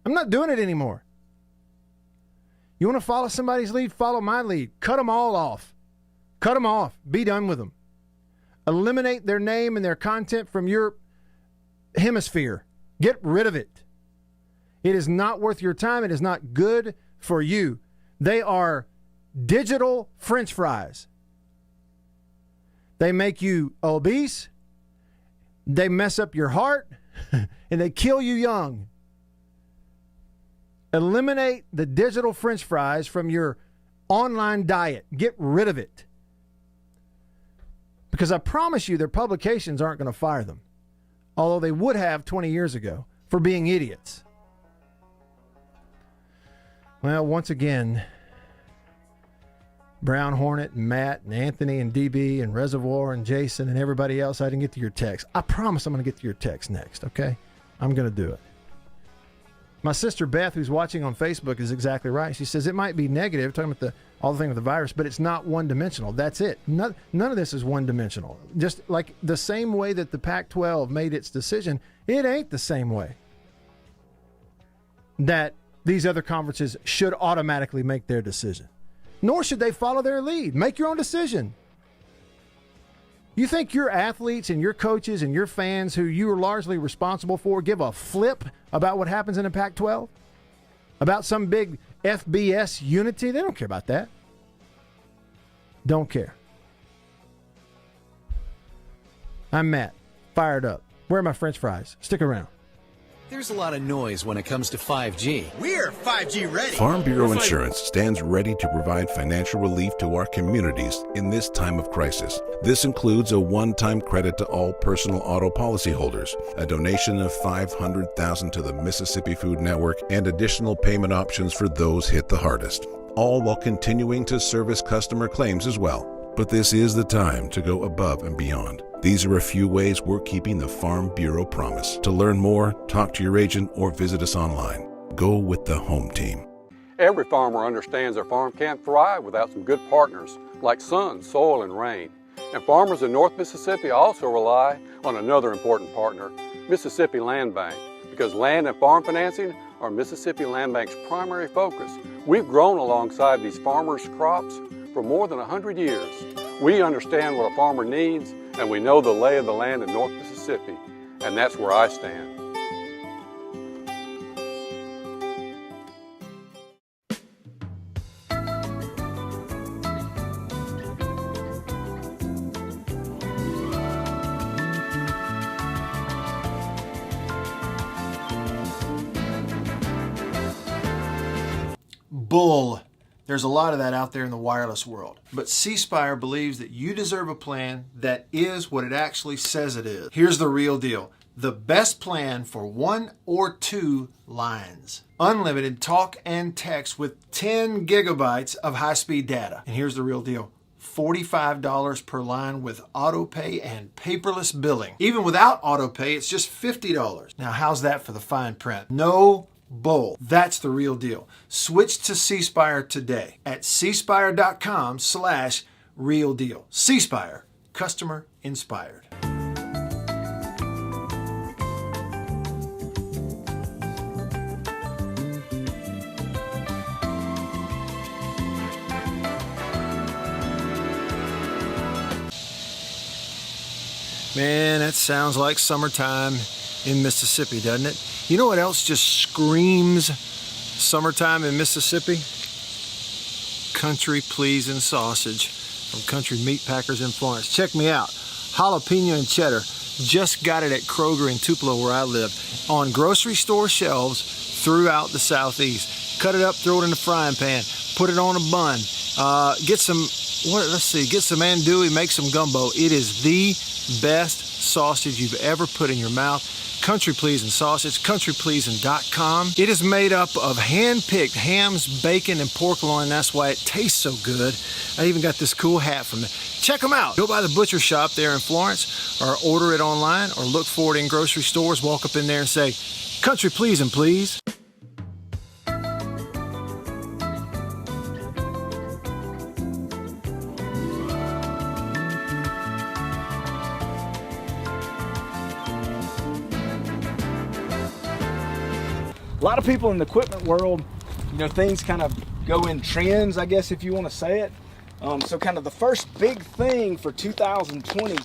I'm not doing it anymore. You want to follow somebody's lead? Follow my lead. Cut them all off. Cut them off. Be done with them. Eliminate their name and their content from your hemisphere. Get rid of it. It is not worth your time. It is not good for you. They are digital French fries. They make you obese. They mess up your heart. And they kill you young. Eliminate the digital French fries from your online diet. Get rid of it. Because I promise you their publications aren't going to fire them. Although they would have 20 years ago for being idiots. Well, once again, Brown Hornet and Matt and Anthony and DB and Reservoir and Jason and everybody else, I didn't get to your text. I promise I'm going to get to your text next, okay? I'm going to do it. My sister Beth, who's watching on Facebook, is exactly right. She says it might be negative, talking about all the thing with the virus, but it's not one-dimensional. That's it. None of this is one-dimensional. Just like the same way that the Pac-12 made its decision, it ain't the same way that these other conferences should automatically make their decision. Nor should they follow their lead. Make your own decision. You think your athletes and your coaches and your fans, who you are largely responsible for, give a flip about what happens in the Pac-12? About some big FBS unity? They don't care about that. Don't care. I'm Matt. Fired up. Where are my French fries? Stick around. There's a lot of noise when it comes to 5G. We're 5G ready. Farm Bureau Insurance stands ready to provide financial relief to our communities in this time of crisis. This includes a one-time credit to all personal auto policyholders, a donation of $500,000 to the Mississippi Food Network, and additional payment options for those hit the hardest, all while continuing to service customer claims as well. But this is the time to go above and beyond. These are a few ways we're keeping the Farm Bureau promise. To learn more, talk to your agent or visit us online. Go with the home team. Every farmer understands their farm can't thrive without some good partners like sun, soil, and rain. And farmers in North Mississippi also rely on another important partner, Mississippi Land Bank, because land and farm financing are Mississippi Land Bank's primary focus. We've grown alongside these farmers' crops for more than 100 years. We understand what a farmer needs, and we know the lay of the land in North Mississippi, and that's where I stand. Bull. There's a lot of that out there in the wireless world. But C Spire believes that you deserve a plan that is what it actually says it is. Here's the real deal. The best plan for 1 or 2 lines. Unlimited talk and text with 10 gigabytes of high-speed data. And here's the real deal. $45 per line with autopay and paperless billing. Even without autopay, it's just $50. Now, how's that for the fine print? No bull. That's the real deal. Switch to C Spire today at cspire.com/real deal. C Spire, customer inspired. Man, that sounds like summertime in Mississippi, doesn't it? You know what else just screams summertime in Mississippi? Country Pleasing sausage from Country Meat Packers in Florence. Check me out. Jalapeno and cheddar. Just got it at Kroger in Tupelo where I live. On grocery store shelves throughout the Southeast. Cut it up, throw it in the frying pan. Put it on a bun. Get some andouille, make some gumbo. It is the best sausage you've ever put in your mouth. Country Pleasing sausage, countrypleasing.com. It is made up of hand-picked hams, bacon, and pork loin. That's why it tastes so good. I even got this cool hat from it. Check them out. Go by the butcher shop there in Florence, or order it online, or look for it in grocery stores. Walk up in there and say, Country Pleasing, please. A lot of people in the equipment world, things kind of go in trends, I guess, if you want to say it. So kind of the first big thing for 2020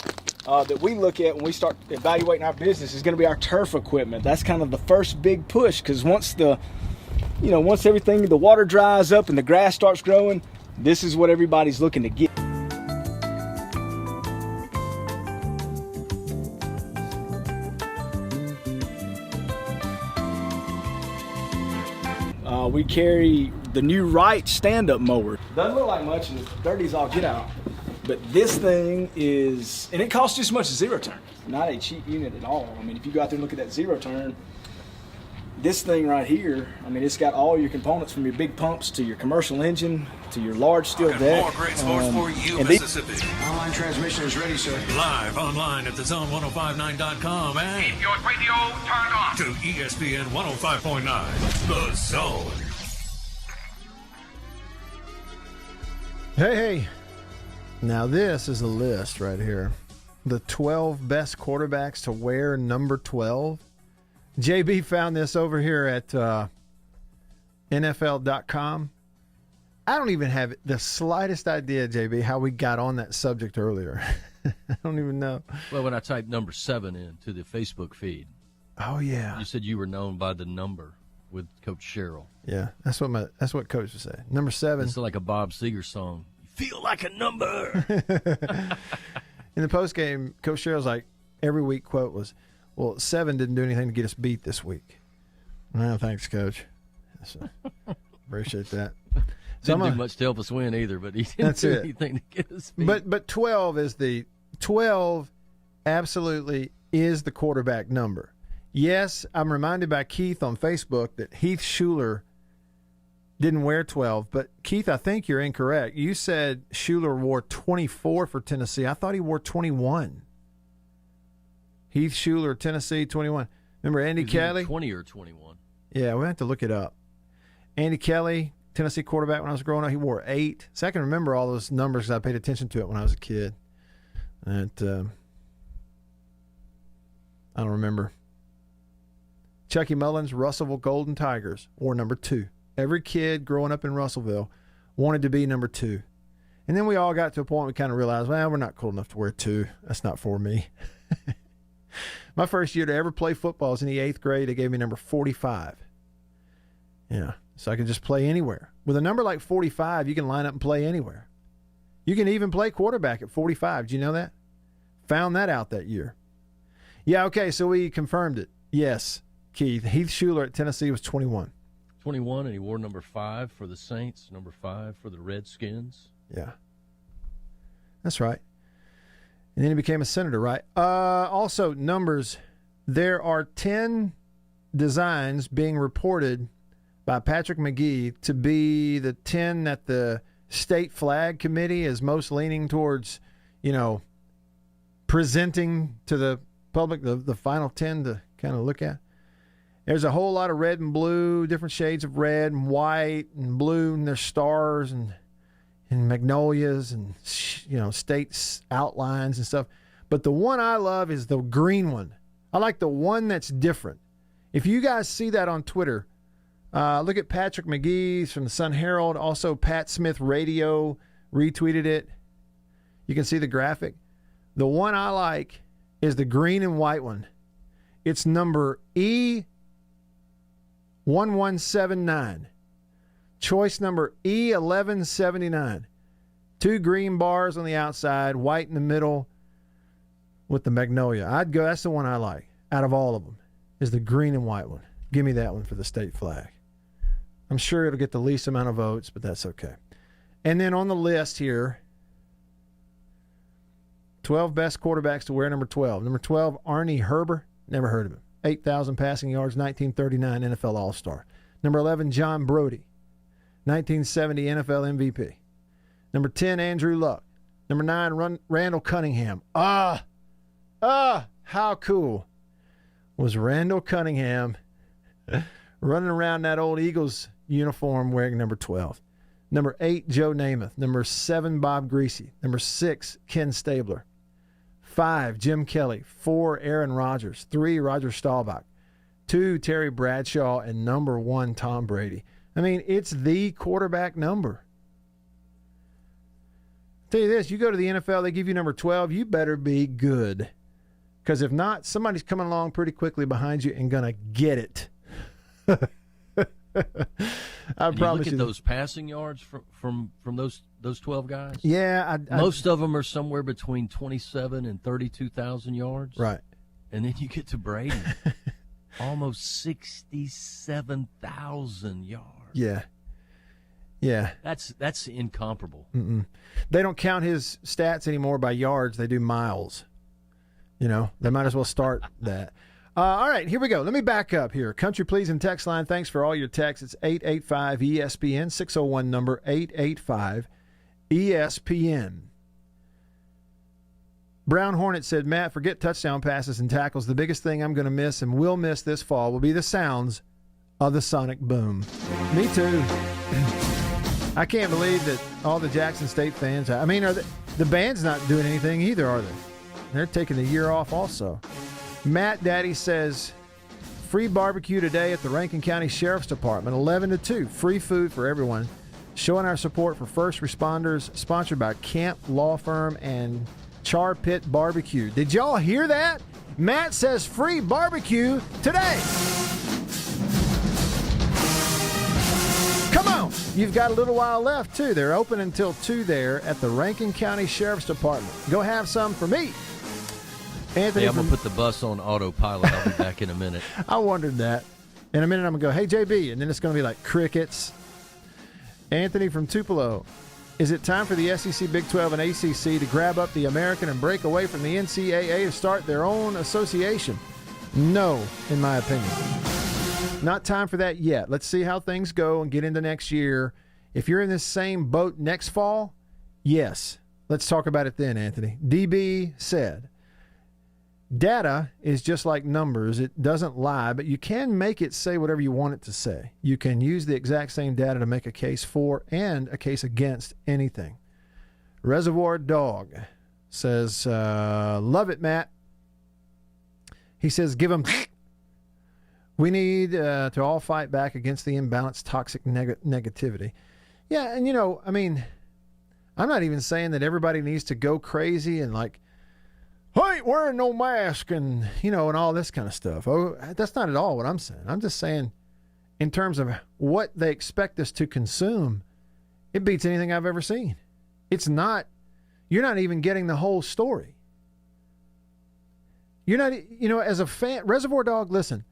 that we look at when we start evaluating our business is going to be our turf equipment. That's kind of the first big push, because once everything, the water dries up and the grass starts growing, this is what everybody's looking to get. We carry the new Wright stand-up mower. Doesn't look like much and it's dirty as all get out. But this thing is, and it costs just as much as zero turn. Not a cheap unit at all. I mean, if you go out there and look at that zero turn, this thing right here, I mean, it's got all your components from your big pumps to your commercial engine to your large steel deck. More great sports for you, Mississippi. Online transmission is ready, sir. Live online at thezone1059.com and Keep your radio turned on. to ESPN 105.9, The Zone. Hey. Now this is a list right here. The 12 best quarterbacks to wear number 12. JB found this over here at NFL.com. I don't even have the slightest idea, JB, how we got on that subject earlier. I don't even know. Well, when I typed number 7 into the Facebook feed. Oh, yeah. You said you were known by the number with Coach Sherrill. Yeah, that's what Coach would say. Number 7. It's like a Bob Seger song. You feel like a number. In the postgame, Coach Sherrill's like, every week quote was, well, 7 didn't do anything to get us beat this week. Well, thanks, Coach. So, appreciate that. Didn't do much to help us win either, but he didn't do anything to get us beat. But 12 absolutely is the quarterback number. Yes, I'm reminded by Keith on Facebook that Heath Schuler didn't wear 12, but Keith, I think you're incorrect. You said Schuler wore 24 for Tennessee. I thought he wore 21. Heath Schuler, Tennessee, 21. Remember Andy Kelly? 20 or 21. Yeah, we have to look it up. Andy Kelly, Tennessee quarterback when I was growing up, he wore 8. So I can remember all those numbers because I paid attention to it when I was a kid. And I don't remember. Chucky Mullins, Russellville Golden Tigers, wore number 2. Every kid growing up in Russellville wanted to be number 2. And then we all got to a point we kind of realized, well, we're not cool enough to wear 2. That's not for me. My first year to ever play football was in the 8th grade. They gave me number 45. Yeah, so I could just play anywhere. With a number like 45, you can line up and play anywhere. You can even play quarterback at 45. Did you know that? Found that out that year. Yeah, okay, so we confirmed it. Yes, Keith. Heath Schuler at Tennessee was 21. 21, and he wore number 5 for the Saints, number 5 for the Redskins. Yeah. That's right. And then he became a senator, right? Also, numbers. There are 10 designs being reported by Patrick McGee to be the 10 that the state flag committee is most leaning towards, presenting to the public, the final 10 to kind of look at. There's a whole lot of red and blue, different shades of red and white and blue, and there's stars and magnolias and, state outlines and stuff. But the one I love is the green one. I like the one that's different. If you guys see that on Twitter, look at Patrick McGee's from the Sun Herald. Also, Pat Smith Radio retweeted it. You can see the graphic. The one I like is the green and white one. It's number E1179. Choice number E1179. 2 green bars on the outside, white in the middle with the magnolia. I'd go, that's the one I like out of all of them, is the green and white one. Give me that one for the state flag. I'm sure it'll get the least amount of votes, but that's okay. And then on the list here, 12 best quarterbacks to wear number 12. Number 12, Arnie Herber. Never heard of him. 8,000 passing yards, 1939 NFL All-Star. Number 11, John Brody. 1970 NFL MVP. Number 10, Andrew Luck. Number 9, Randall Cunningham. How cool was Randall Cunningham running around that old Eagles uniform wearing number 12. Number 8, Joe Namath. Number 7, Bob Greasy. Number 6, Ken Stabler. 5, Jim Kelly. 4, Aaron Rodgers. 3, Roger Staubach. 2, Terry Bradshaw. And number 1, Tom Brady. I mean, it's the quarterback number. I'll tell you this, you go to the NFL, they give you number 12, you better be good. Because if not, somebody's coming along pretty quickly behind you and going to get it. I promise you. Look at those passing yards from those 12 guys. Yeah, most of them are somewhere between 27 and 32,000 yards. Right. And then you get to Brady, almost 67,000 yards. Yeah. Yeah. That's incomparable. Mm-mm. They don't count his stats anymore by yards. They do miles. You know, they might as well start that. All right, here we go. Let me back up here. Country Please and text line. Thanks for all your texts. It's 885-ESPN, 601 number, 885-ESPN. Brown Hornet said, Matt, forget touchdown passes and tackles. The biggest thing I'm going to miss and will miss this fall will be the sounds of the sonic boom. Me too. I can't believe that all the Jackson State fans, I mean, the band's not doing anything either, are they? They're taking the year off also. Matt Daddy says, free barbecue today at the Rankin County Sheriff's Department, 11 to 2. Free food for everyone. Showing our support for first responders, sponsored by Camp Law Firm and Char Pit Barbecue. Did y'all hear that? Matt says free barbecue today. Come on. You've got a little while left, too. They're open until 2 there at the Rankin County Sheriff's Department. Go have some for me. Anthony, hey, I'm going to put the bus on autopilot. I'll be back in a minute. I wondered that. In a minute, I'm going to go, hey, JB, and then it's going to be like crickets. Anthony from Tupelo, is it time for the SEC, Big 12, and ACC to grab up the American and break away from the NCAA to start their own association? No, in my opinion. Not time for that yet. Let's see how things go and get into next year. If you're in this same boat next fall, yes. Let's talk about it then, Anthony. DB said, data is just like numbers. It doesn't lie, but you can make it say whatever you want it to say. You can use the exact same data to make a case for and a case against anything. Reservoir Dog says, love it, Matt. He says, give them... We need to all fight back against the imbalanced toxic negativity. Yeah, and I mean, I'm not even saying that everybody needs to go crazy and like, I ain't wearing no mask and, and all this kind of stuff. Oh, that's not at all what I'm saying. I'm just saying in terms of what they expect us to consume, it beats anything I've ever seen. It's not, you're not even getting the whole story. You're not, as a fan, Reservoir Dog, listen,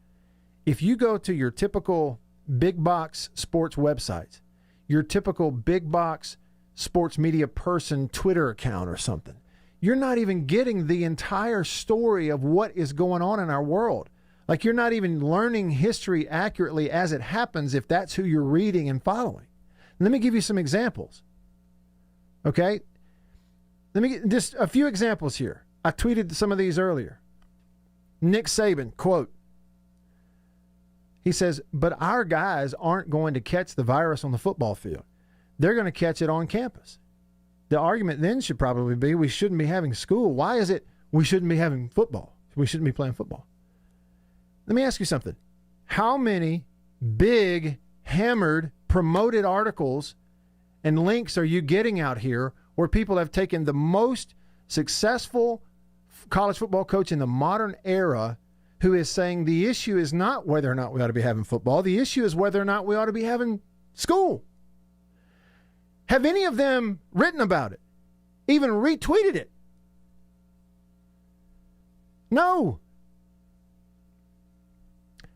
if you go to your typical big box sports websites, your typical big box sports media person Twitter account or something, you're not even getting the entire story of what is going on in our world. Like you're not even learning history accurately as it happens if that's who you're reading and following. Let me give you some examples. Okay? Let me get just a few examples here. I tweeted some of these earlier. Nick Saban, quote, he says, but our guys aren't going to catch the virus on the football field. They're going to catch it on campus. The argument then should probably be we shouldn't be having school. Why is it we shouldn't be having football? We shouldn't be playing football. Let me ask you something. How many big, hammered, promoted articles and links are you getting out here where people have taken the most successful college football coach in the modern era who is saying the issue is not whether or not we ought to be having football. The issue is whether or not we ought to be having school. Have any of them written about it? Even retweeted it? No.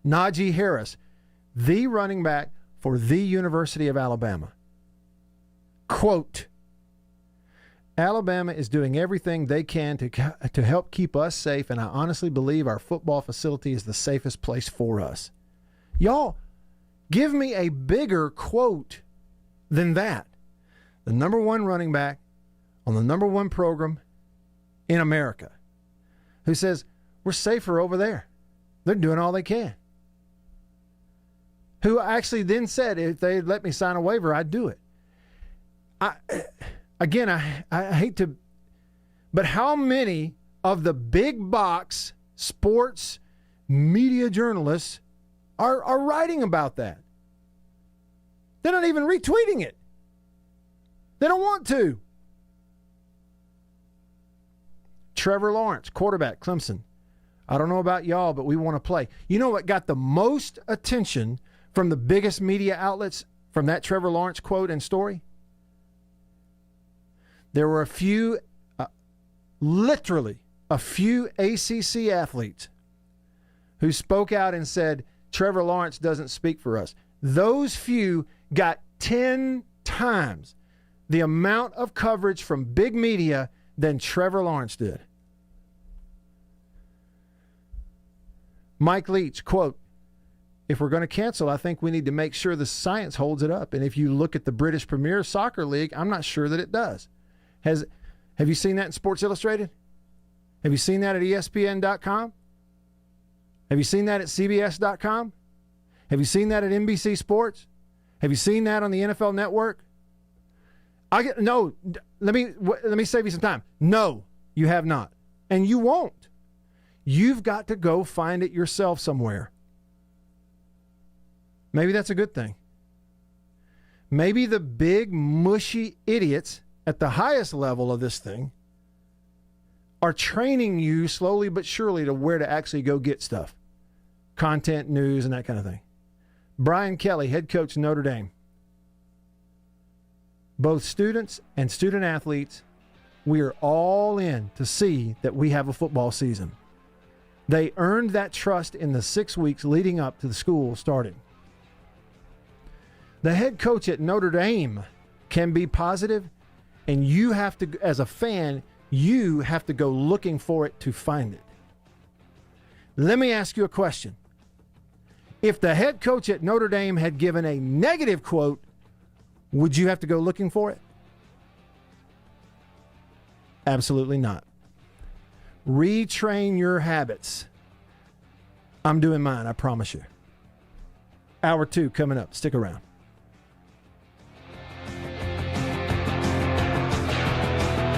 Najee Harris, the running back for the University of Alabama. Quote, Alabama is doing everything they can to help keep us safe, and I honestly believe our football facility is the safest place for us. Y'all, give me a bigger quote than that. The number one running back on the number one program in America who says, we're safer over there. They're doing all they can. Who actually then said, if they'd let me sign a waiver, I'd do it. I hate to, but how many of the big box sports media journalists are writing about that? They're not even retweeting it. They don't want to. Trevor Lawrence, quarterback, Clemson. I don't know about y'all, but we want to play. You know what got the most attention from the biggest media outlets from that Trevor Lawrence quote and story? There were literally a few ACC athletes who spoke out and said, Trevor Lawrence doesn't speak for us. Those few got 10 times the amount of coverage from big media than Trevor Lawrence did. Mike Leach, quote, if we're going to cancel, I think we need to make sure the science holds it up. And if you look at the British Premier Soccer League, I'm not sure that it does. Have you seen that in Sports Illustrated? Have you seen that at ESPN.com? Have you seen that at CBS.com? Have you seen that at NBC Sports? Have you seen that on the NFL Network? No, let me save you some time. No, you have not. And you won't. You've got to go find it yourself somewhere. Maybe that's a good thing. Maybe the big, mushy idiots at the highest level of this thing are training you slowly but surely to where to actually go get stuff. Content, news, and that kind of thing. Brian Kelly, head coach Notre Dame. Both students and student athletes, we are all in to see that we have a football season. They earned that trust in the 6 weeks leading up to the school starting. The head coach at Notre Dame can be positive, and you have to, as a fan, you have to go looking for it to find it. Let me ask you a question. If the head coach at Notre Dame had given a negative quote, would you have to go looking for it? Absolutely not. Retrain your habits. I'm doing mine, I promise you. Hour 2 coming up. Stick around.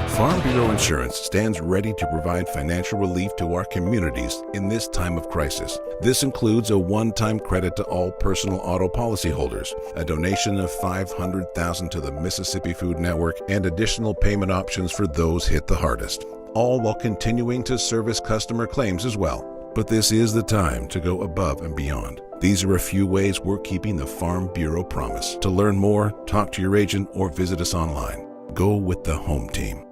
Farm Bureau Insurance stands ready to provide financial relief to our communities in this time of crisis. This includes a one-time credit to all personal auto policyholders, a donation of $500,000 to the Mississippi Food Network, and additional payment options for those hit the hardest, all while continuing to service customer claims as well. But this is the time to go above and beyond. These are a few ways we're keeping the Farm Bureau promise. To learn more, talk to your agent or visit us online. Go with the home team.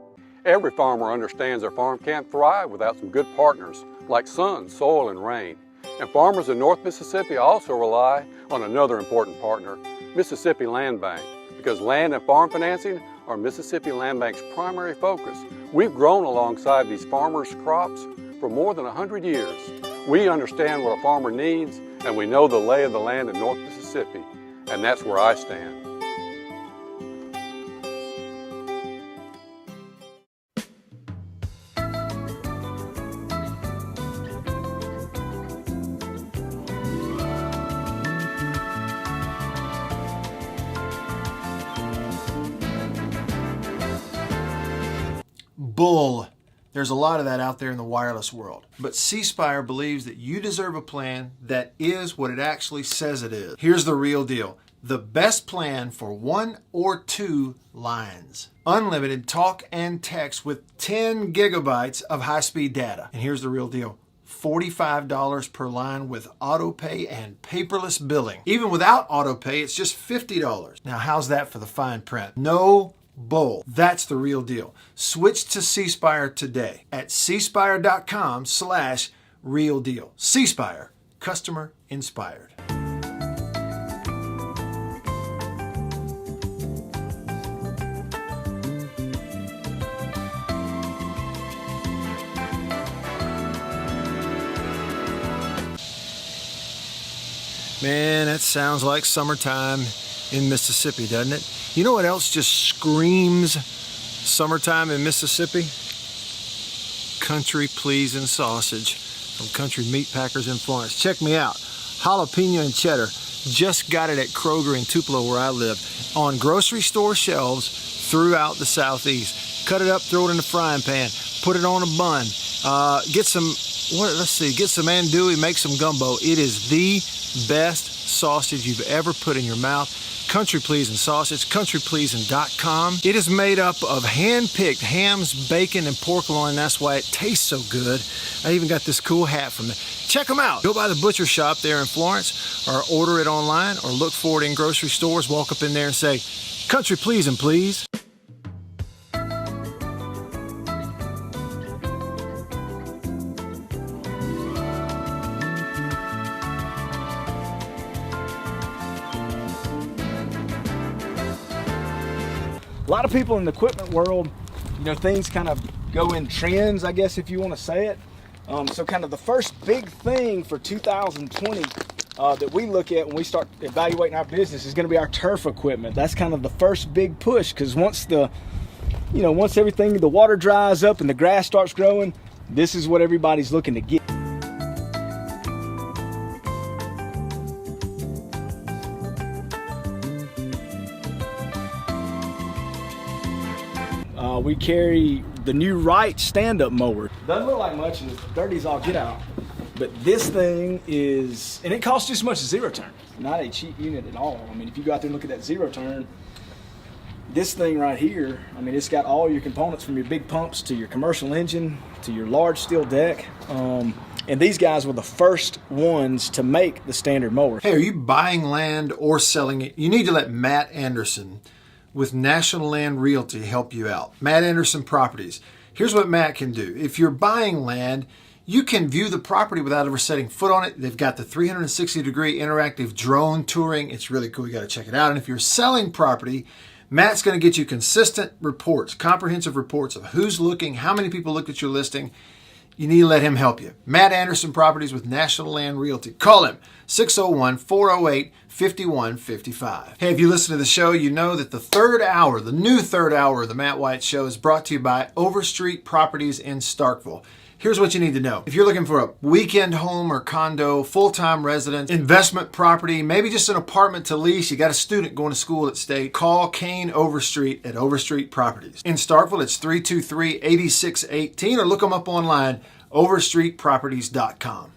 Every farmer understands their farm can't thrive without some good partners like sun, soil, and rain. And farmers in North Mississippi also rely on another important partner, Mississippi Land Bank, because land and farm financing are Mississippi Land Bank's primary focus. We've grown alongside these farmers' crops for more than 100 years. We understand what a farmer needs, and we know the lay of the land in North Mississippi, and that's where I stand. Bull. There's a lot of that out there in the wireless world. But C Spire believes that you deserve a plan that is what it actually says it is. Here's the real deal. the best plan for 1 or 2 lines. Unlimited talk and text with 10 gigabytes of high-speed data. And here's the real deal. $45 per line with auto pay and paperless billing. Even without auto pay, it's just $50. Now, how's that for the fine print? No bull. That's the real deal. Switch to C Spire today at cspire.com/real deal. C Spire, customer inspired. Man, that sounds like summertime in Mississippi, doesn't it? You know what else just screams summertime in Mississippi? Country Pleasing sausage from Country Meat Packers in Florence. Check me out. Jalapeno and cheddar. Just got it at Kroger in Tupelo where I live. On grocery store shelves throughout the Southeast. Cut it up, throw it in the frying pan. Put it on a bun. Get some andouille, make some gumbo. It is the best sausage you've ever put in your mouth. Country Pleasing sausage, countrypleasing.com. It is made up of hand-picked hams, bacon, and pork loin. That's why it tastes so good. I even got this cool hat from them. Check them out. Go by the butcher shop there in Florence, or order it online, or look for it in grocery stores. Walk up in there and say, Country Pleasing, please. A lot of people in the equipment world, things kind of go in trends, I guess, if you want to say it. So kind of the first big thing for 2020 that we look at when we start evaluating our business is going to be our turf equipment. That's kind of the first big push, because once everything, the water dries up and the grass starts growing, this is what everybody's looking to get. We carry the new Wright stand-up mower. Doesn't look like much, and it's dirty as all get out. But this thing is, and it costs just as much as zero turn. Not a cheap unit at all. I mean, if you go out there and look at that zero turn, this thing right here, I mean, it's got all your components from your big pumps to your commercial engine to your large steel deck. And these guys were the first ones to make the standard mower. Hey, are you buying land or selling it? You need to let Matt Anderson with National Land Realty help you out. Matt Anderson Properties. Here's what Matt can do. If you're buying land, you can view the property without ever setting foot on it. They've got the 360-degree interactive drone touring. It's really cool. You got to check it out. And if you're selling property, Matt's going to get you consistent reports, comprehensive reports of who's looking, how many people looked at your listing. You need to let him help you. Matt Anderson Properties with National Land Realty. Call him, 601-408-5155. Hey, if you listen to the show, you know that the new third hour of the Matt White Show is brought to you by Overstreet Properties in Starkville. Here's what you need to know. If you're looking for a weekend home or condo, full-time residence, investment property, maybe just an apartment to lease, you got a student going to school at State, call Kane Overstreet at Overstreet Properties. In Starkville, it's 323-8618, or look them up online, overstreetproperties.com.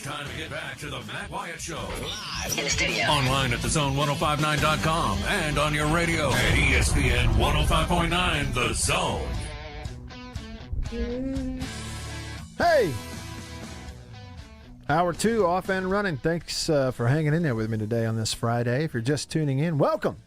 Time to get back to the Matt Wyatt Show. Live in the studio. Online at thezone1059.com and on your radio at ESPN 105.9 The Zone. Hey! Hour 2 off and running. Thanks for hanging in there with me today on this Friday. If you're just tuning in, welcome.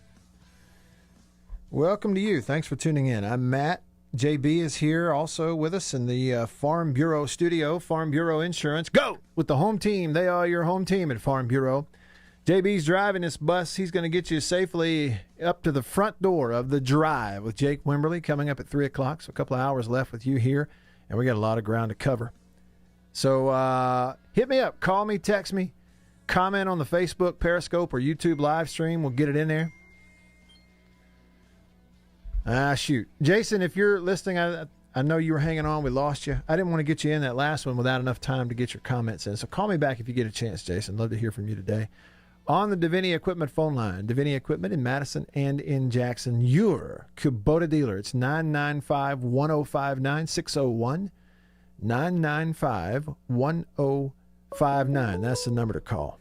Welcome to you. Thanks for tuning in. I'm Matt. JB is here also with us in the Farm Bureau studio. Farm Bureau Insurance. Go with the home team. They are your home team at Farm Bureau. JB's driving this bus. He's going to get you safely up to the front door of the drive with Jake Wimberly coming up at 3 o'clock. So a couple of hours left with you here, and we got a lot of ground to cover. So hit me up. Call me, text me, comment on the Facebook, Periscope, or YouTube live stream. We'll get it in there. Shoot. Jason, if you're listening, I know you were hanging on. We lost you. I didn't want to get you in that last one without enough time to get your comments in. So call me back if you get a chance, Jason. Love to hear from you today. On the Davini Equipment phone line, Davini Equipment in Madison and in Jackson, your Kubota dealer. It's 995-1059, 601-995-1059. That's the number to call.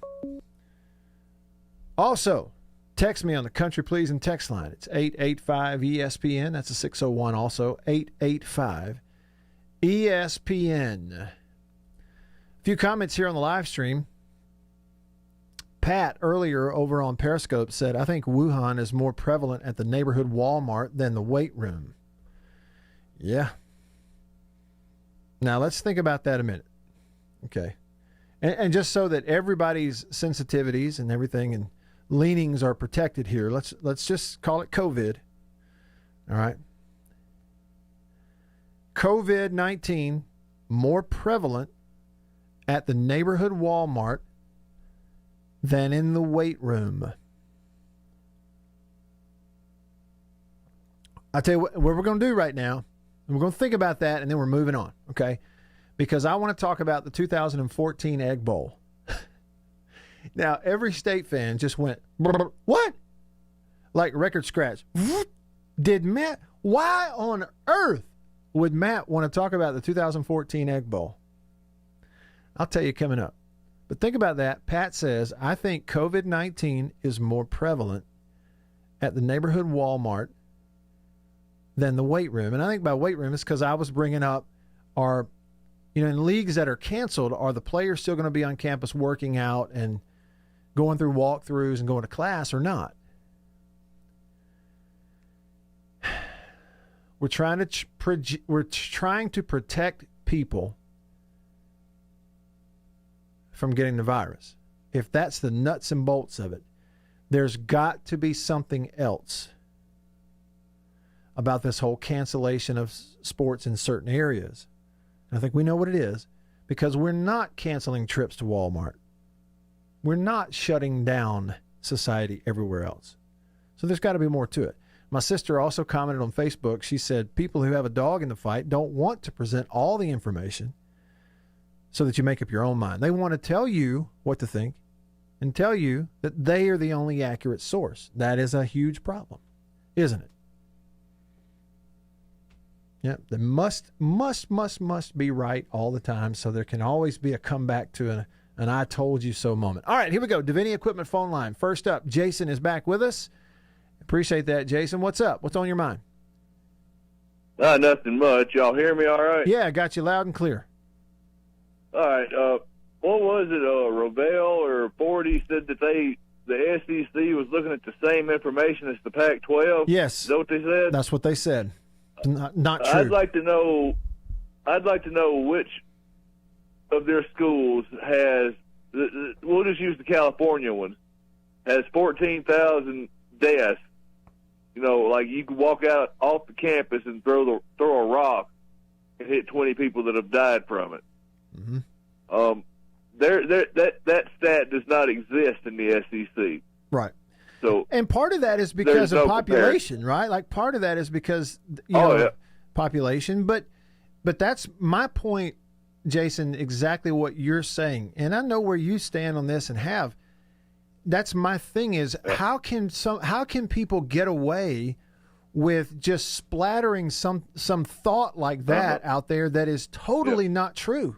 Also, text me on the Country Pleasing text line. It's 885-ESPN. That's a 601 also. 885-ESPN. A few comments here on the live stream. Pat earlier over on Periscope said, I think Wuhan is more prevalent at the neighborhood Walmart than the weight room. Yeah. Now let's think about that a minute. Okay. And just so that everybody's sensitivities and everything and leanings are protected here, let's just call it COVID. All right. COVID-19 more prevalent at the neighborhood Walmart than in the weight room. I'll tell you what we're going to do right now. And we're going to think about that, and then we're moving on, okay? Because I want to talk about the 2014 Egg Bowl. Now, every State fan just went, what? Like record scratch. Did Matt, why on earth would Matt want to talk about the 2014 Egg Bowl? I'll tell you coming up. But think about that. Pat says, I think COVID-19 is more prevalent at the neighborhood Walmart than the weight room. And I think by weight room, it's because I was bringing up in leagues that are canceled, are the players still going to be on campus working out and going through walkthroughs and going to class or not? We're trying to protect people from getting the virus. If that's the nuts and bolts of it, there's got to be something else about this whole cancellation of sports in certain areas. And I think we know what it is, because we're not canceling trips to Walmart. We're not shutting down society everywhere else. So there's got to be more to it. My sister also commented on Facebook. She said people who have a dog in the fight don't want to present all the information so that you make up your own mind. They want to tell you what to think and tell you that they are the only accurate source. That is a huge problem, isn't it? Yeah, they must be right all the time, so there can always be a comeback to an I told you so moment. All right, here we go. Davini Equipment phone line. First up, Jason is back with us. Appreciate that, Jason. What's up? What's on your mind? Nothing much. Y'all hear me all right? Yeah, I got you loud and clear. All right. What was it? Rovell or Forty said that the SEC was looking at the same information as the Pac-12? Yes. Is that what they said? That's what they said. Not true. I'd like to know which of their schools has. We'll just use the California one. Has 14,000 deaths. Like you could walk out off the campus and throw a rock and hit 20 people that have died from it. Mm-hmm. That stat does not exist in the SEC. Right. So, and part of that is because of population, right? Like part of that is because population. But that's my point, Jason. Exactly what you're saying, and I know where you stand on this, and have. That's my thing. Is how can people get away with just splattering some thought like that out there that is totally not true?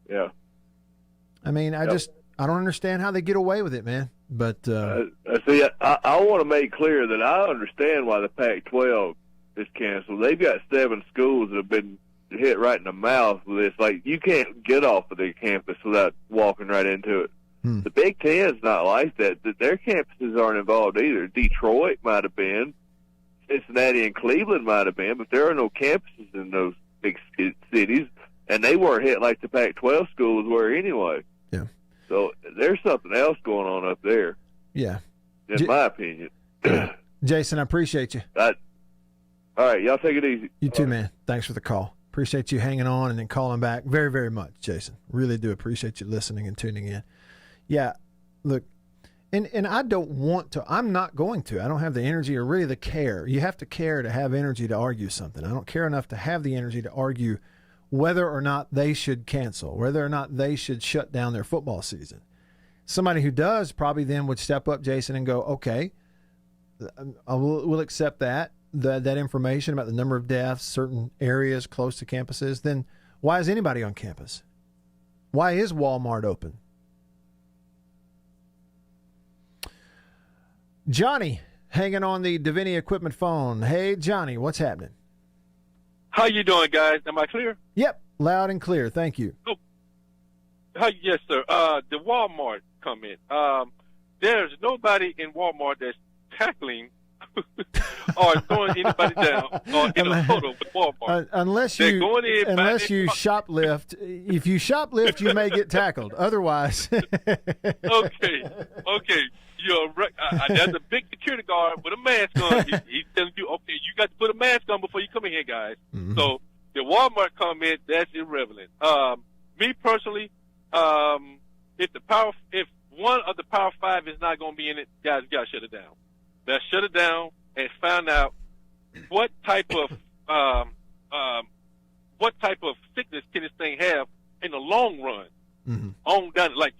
Yeah. I mean, I don't understand how they get away with it, man. But see, I want to make clear that I understand why the Pac-12 is canceled. They've got 7 schools that have been hit right in the mouth with this. Like, you can't get off of their campus without walking right into it. The Big Ten's not like that. Their campuses aren't involved either. Detroit might have been. Cincinnati and Cleveland might have been, but there are no campuses in those big cities, and they weren't hit like the Pac-12 schools were anyway. Yeah. So there's something else going on up there. Yeah. In my opinion. Jason, I appreciate you. All right, y'all take it easy. You too, man. Thanks for the call. Appreciate you hanging on and then calling back very, very much, Jason. Really do appreciate you listening and tuning in. Yeah, look, and I don't want to. I'm not going to. I don't have the energy or really the care. You have to care to have energy to argue something. I don't care enough to have the energy to argue whether or not they should cancel, whether or not they should shut down their football season. Somebody who does probably then would step up, Jason, and go, okay, we'll accept that information about the number of deaths, certain areas close to campuses. Then why is anybody on campus? Why is Walmart open? Johnny, hanging on the Davini Equipment phone. Hey, Johnny, what's happening? How you doing, guys? Am I clear? Yep, loud and clear. Thank you. Oh, yes, sir. The Walmart comment. There's nobody in Walmart that's tackling or throwing anybody down or in a photo with Walmart. Unless you shoplift. If you shoplift, you may get tackled. Otherwise. Okay. You're right. There's a big security guard with a mask on. He's telling you, okay, you got to put a mask on before you come in here, guys. Mm-hmm. So the Walmart comment, that's irrelevant. Me personally, if one of the Power 5 is not going to be in it, guys, you got to shut it down. Let's shut it down and find out what type of sickness can this thing have in the long run, on down like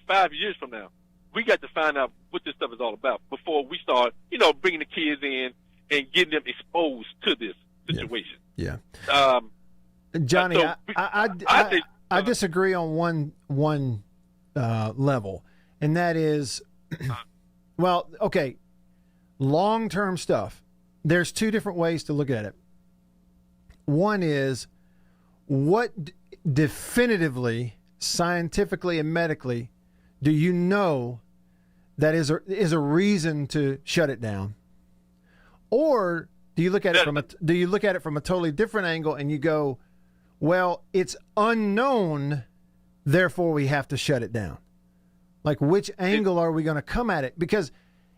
5 years from now. We got to find out what this stuff is all about before we start, bringing the kids in and getting them exposed to this situation. Yeah. Johnny, so I disagree on one level, and that is, well, okay, long-term stuff. There's 2 different ways to look at it. One is what definitively, scientifically and medically, do you know that is a reason to shut it down? Or do you look at it from a totally different angle and you go, well, it's unknown, therefore we have to shut it down? Like, which angle are we going to come at it? Because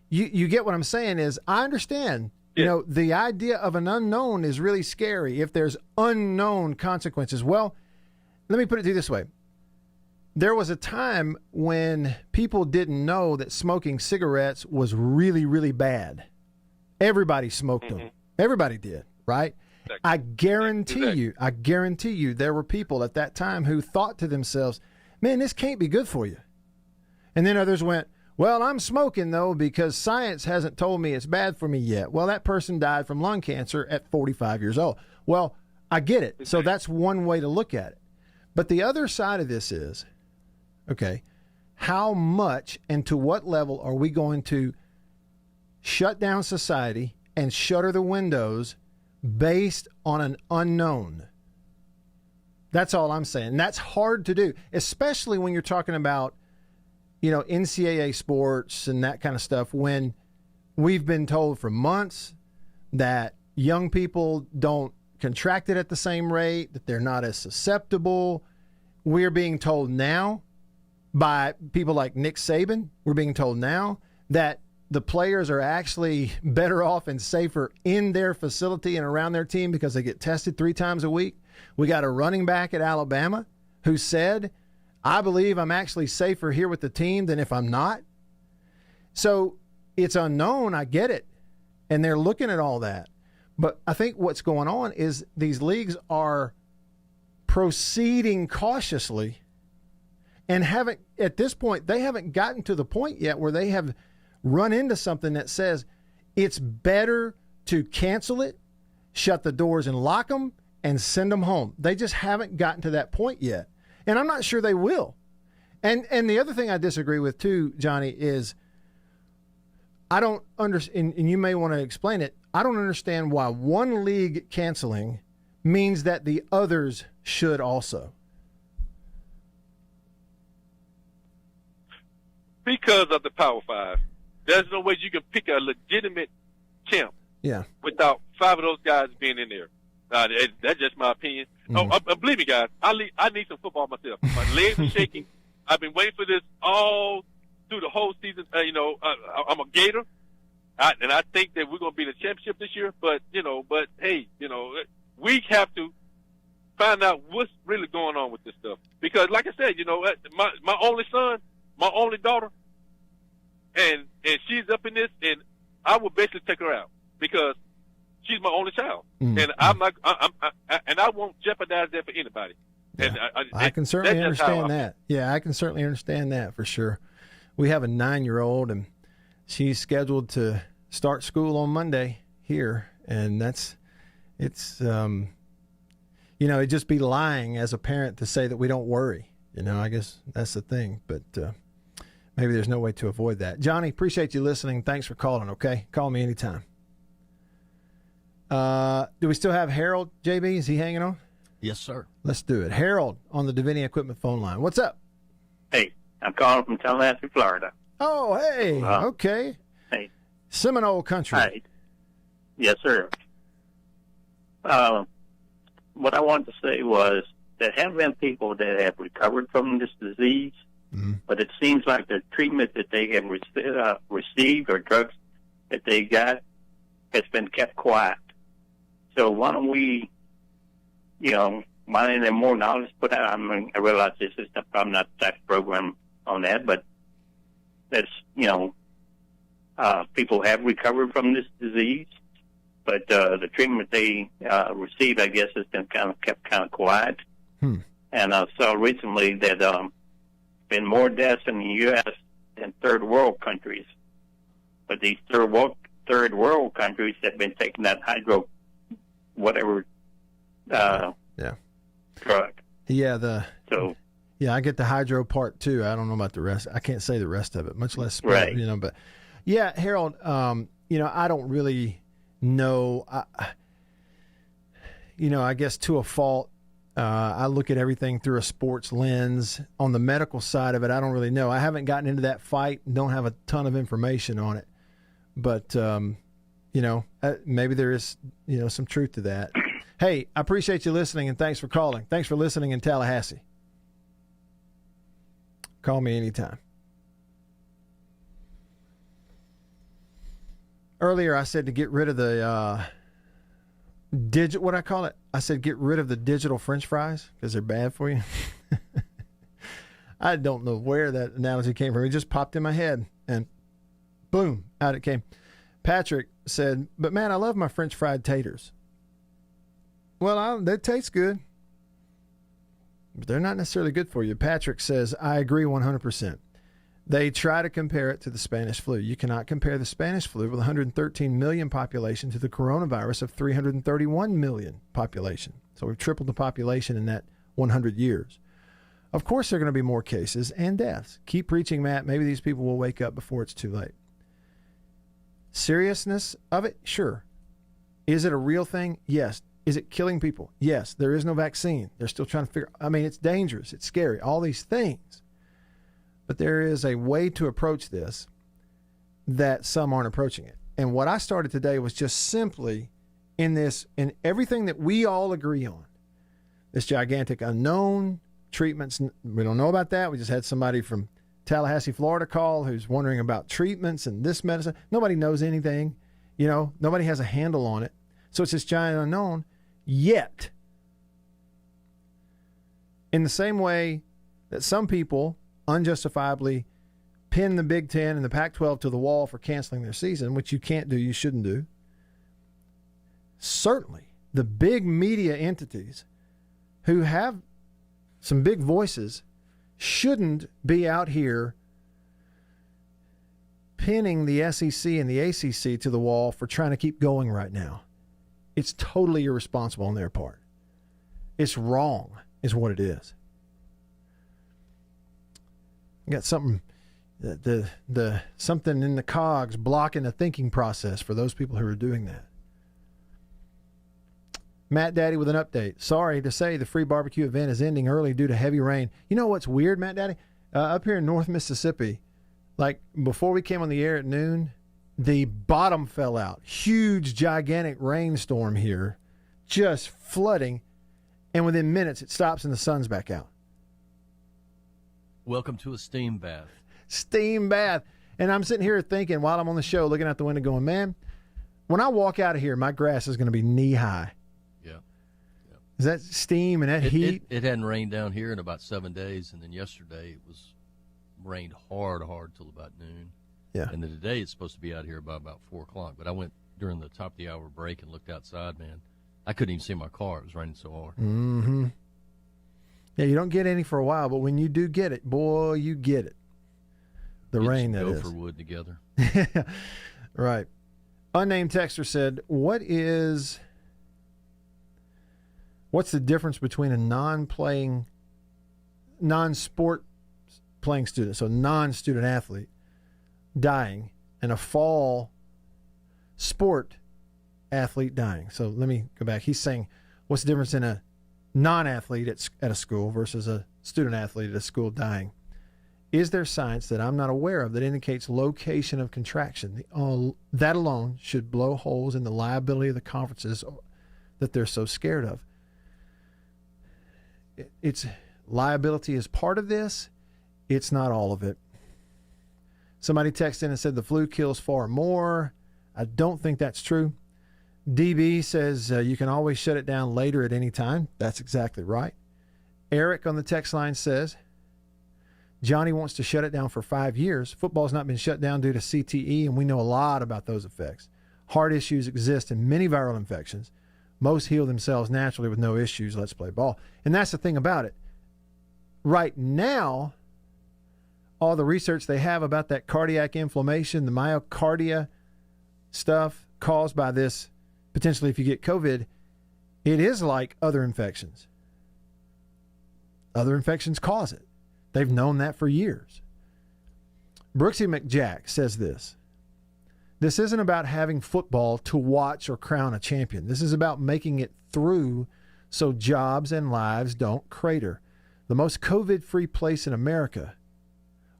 you get what I'm saying is, I understand, the idea of an unknown is really scary if there's unknown consequences. Well, let me put it to you this way. There was a time when people didn't know that smoking cigarettes was really, really bad. Everybody smoked them. Everybody did, right? Exactly. I guarantee you there were people at that time who thought to themselves, man, this can't be good for you. And then others went, well, I'm smoking, though, because science hasn't told me it's bad for me yet. Well, that person died from lung cancer at 45 years old. Well, I get it. So that's one way to look at it. But the other side of this is, okay, how much and to what level are we going to shut down society and shutter the windows based on an unknown? That's all I'm saying. That's hard to do, especially when you're talking about, NCAA sports and that kind of stuff, when we've been told for months that young people don't contract it at the same rate, that they're not as susceptible. We're being told now by people like Nick Saban, we're being told now that the players are actually better off and safer in their facility and around their team because they get tested 3 times a week. We got a running back at Alabama who said, I believe I'm actually safer here with the team than if I'm not. So it's unknown, I get it. And they're looking at all that. But I think what's going on is these leagues are proceeding cautiously and at this point, they haven't gotten to the point yet where they have run into something that says it's better to cancel it, shut the doors and lock them, and send them home. They just haven't gotten to that point yet. And I'm not sure they will. And the other thing I disagree with too, Johnny, is I don't understand, and you may want to explain it. I don't understand why one league canceling means that the others should also. Because of the Power Five. There's no way you can pick a legitimate champ without 5 of those guys being in there. That's just my opinion. Believe me, guys, I need some football myself. My legs are shaking. I've been waiting for this all through the whole season. I'm a Gator, and I think that we're going to be in the championship this year. But hey, we have to find out what's really going on with this stuff. Because, like I said, my only son, my only daughter, and she's up in this, and I will basically take her out because she's my only child, and I'm not. And I won't jeopardize that for anybody. Yeah. And I can certainly understand that. Yeah, I can certainly understand that for sure. We have a 9-year-old, and she's scheduled to start school on Monday here, and it'd just be lying as a parent to say that we don't worry. I guess that's the thing, but maybe there's no way to avoid that. Johnny, appreciate you listening. Thanks for calling, okay? Call me anytime. Do we still have Harold, JB? Is he hanging on? Yes, sir. Let's do it. Harold on the Davini Equipment phone line. What's up? Hey, I'm calling from Tallahassee, Florida. Oh, hey. Okay. Hey. Seminole country. Hi. Yes, sir. What I wanted to say was there have been people that have recovered from this disease, but it seems like the treatment that they have received or drugs that they got has been kept quiet. So why don't we, wanting more knowledge put out? I realize this is probably not the type of program on that, but that's, people have recovered from this disease, but the treatment they receive, I guess, has been kept quiet. And I saw recently that been more deaths in the U.S. than third world countries. But these third world countries have been taking that drug. Yeah, I get the hydro part too. I don't know about the rest. I can't say the rest of it, much less right. But yeah, Harold, I don't really know. I guess to a fault, I look at everything through a sports lens. On the medical side of it, I don't really know. I haven't gotten into that fight. Don't have a ton of information on it. But, maybe there is, some truth to that. Hey, I appreciate you listening, and thanks for calling. Thanks for listening in Tallahassee. Call me anytime. Earlier, I said to get rid of the I said get rid of the digital French fries because they're bad for you. I don't know where that analogy came from. It just popped in my head, and boom, out it came. Patrick said, but man, I love my French fried taters. Well, they taste good, but they're not necessarily good for you. Patrick says, I agree 100%. They try to compare it to the Spanish flu. You cannot compare the Spanish flu with 113 million population to the coronavirus of 331 million population. So we've tripled the population in that 100 years. Of course, there are going to be more cases and deaths. Keep preaching, Matt. Maybe these people will wake up before it's too late. Seriousness of it? Sure. Is it a real thing? Yes. Is it killing people? Yes. There is no vaccine. They're still trying to figure. It's dangerous. It's scary. All these things. But there is a way to approach this that some aren't approaching it. And what I started today was just simply in everything that we all agree on, this gigantic unknown treatments. We don't know about that. We just had somebody from Tallahassee, Florida call who's wondering about treatments and this medicine. Nobody knows anything. Nobody has a handle on it. So it's this giant unknown. Yet, in the same way that some people unjustifiably pin the Big Ten and the Pac-12 to the wall for canceling their season, which you can't do, you shouldn't do. Certainly, the big media entities who have some big voices shouldn't be out here pinning the SEC and the ACC to the wall for trying to keep going right now. It's totally irresponsible on their part. It's wrong, is what it is. You got something, the something in the cogs blocking the thinking process for those people who are doing that. Matt Daddy with an update. Sorry to say the free barbecue event is ending early due to heavy rain. You know what's weird, Matt Daddy? Up here in North Mississippi, like before we came on the air at noon, the bottom fell out. Huge, gigantic rainstorm here, just flooding. And within minutes, it stops and the sun's back out. Welcome to a steam bath. Steam bath. And I'm sitting here thinking while I'm on the show, looking out the window going, man, when I walk out of here, my grass is going to be knee high. Yeah. Is that steam and that heat? It hadn't rained down here in about 7 days, and then yesterday it was rained hard till about noon. Yeah. And then today it's supposed to be out here by about 4 o'clock. But I went during the top of the hour break and looked outside, man. I couldn't even see my car. It was raining so hard. Mm-hmm. Yeah, you don't get any for a while, but when you do get it, boy, you get it. The rain, that is. Gopher wood together. Right. Unnamed texter said, what's the difference between a non-sport playing student, so non-student athlete, dying, and a fall sport athlete dying? So let me go back. He's saying, what's the difference in a non-athlete at a school versus a student athlete at a school dying? Is there science that I'm not aware of that indicates location of contraction? That alone should blow holes in the liability of the conferences that they're so scared of. It's liability is part of this. It's not all of it. Somebody texted in and said the flu kills far more. I don't think that's true. DB says you can always shut it down later at any time. That's exactly right. Eric on the text line says, Johnny wants to shut it down for 5 years. Football's not been shut down due to CTE, and we know a lot about those effects. Heart issues exist in many viral infections. Most heal themselves naturally with no issues. Let's play ball. And that's the thing about it. Right now, all the research they have about that cardiac inflammation, the myocardia stuff caused by this, potentially if you get COVID, it is like other infections. Other infections cause it. They've known that for years. Brooksy McJack says this. This isn't about having football to watch or crown a champion. This is about making it through so jobs and lives don't crater. The most COVID-free place in America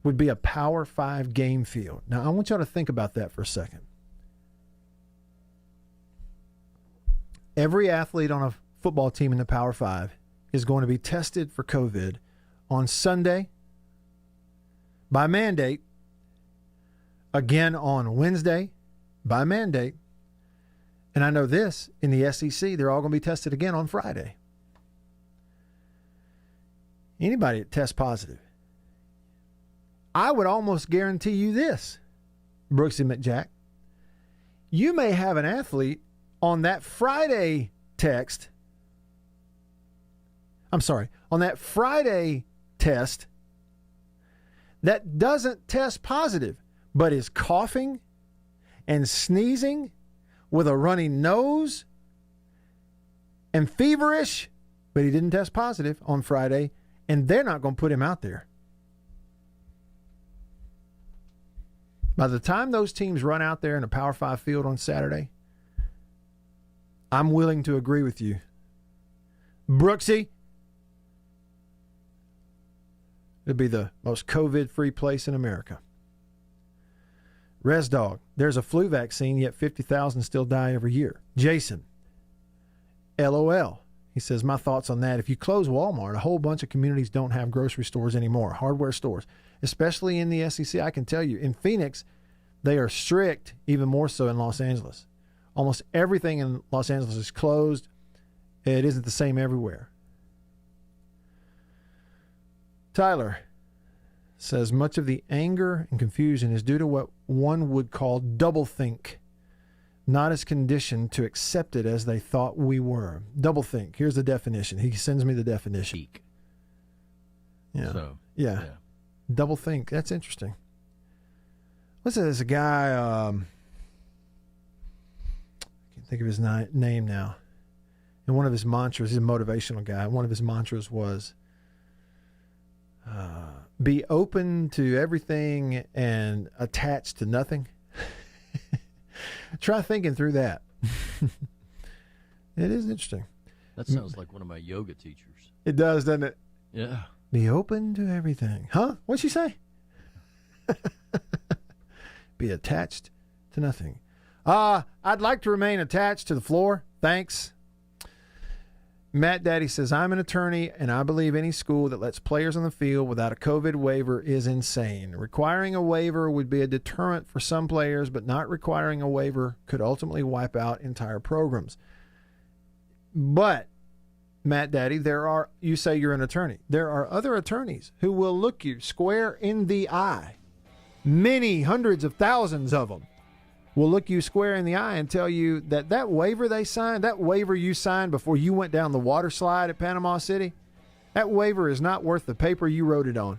would be a Power 5 game field. Now, I want y'all to think about that for a second. Every athlete on a football team in the Power 5 is going to be tested for COVID on Sunday by mandate, again on Wednesday by mandate, and I know this, in the SEC, they're all going to be tested again on Friday. Anybody that tests positive, I would almost guarantee you this, Brooksy McJack, you may have an athlete on that Friday test that doesn't test positive, but is coughing and sneezing with a runny nose and feverish, but he didn't test positive on Friday, and they're not going to put him out there. By the time those teams run out there in a Power 5 field on Saturday, I'm willing to agree with you. Brooksy, it'd be the most COVID-free place in America. Res Dog, there's a flu vaccine, yet 50,000 still die every year. Jason, LOL. He says, my thoughts on that. If you close Walmart, a whole bunch of communities don't have grocery stores anymore, hardware stores, especially in the SEC. I can tell you, in Phoenix, they are strict, even more so in Los Angeles. Almost everything in Los Angeles is closed. It isn't the same everywhere. Tyler says much of the anger and confusion is due to what one would call doublethink, not as conditioned to accept it as they thought we were. Doublethink. Here's the definition. He sends me the definition. Yeah. So, yeah. Doublethink. That's interesting. Listen, there's a guy, I can't think of his name now. And one of his mantras, he's a motivational guy. One of his mantras was, Be open to everything and attached to nothing. Try thinking through that. It is interesting. That sounds like one of my yoga teachers. It does, doesn't it? Yeah. Be open to everything. Huh? What'd she say? Be attached to nothing. I'd like to remain attached to the floor. Thanks. Matt Daddy says, I'm an attorney, and I believe any school that lets players on the field without a COVID waiver is insane. Requiring a waiver would be a deterrent for some players, but not requiring a waiver could ultimately wipe out entire programs. But, Matt Daddy, you say you're an attorney. There are other attorneys who will look you square in the eye. Many hundreds of thousands of them will look you square in the eye and tell you that waiver they signed, that waiver you signed before you went down the water slide at Panama City, that waiver is not worth the paper you wrote it on.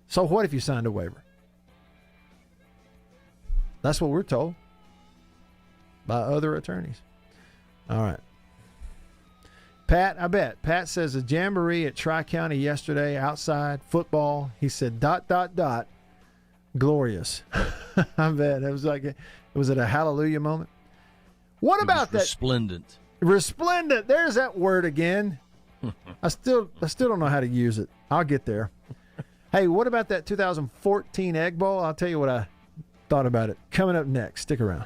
So what if you signed a waiver? That's what we're told by other attorneys. All right. Pat says a jamboree at Tri-County yesterday outside football. He said ... glorious. I bet it was was it a hallelujah moment? What about that? Resplendent. Resplendent. There's that word again. I still don't know how to use it. I'll get there. Hey, what about that 2014 Egg Bowl? I'll tell you what I thought about it. Coming up next. Stick around.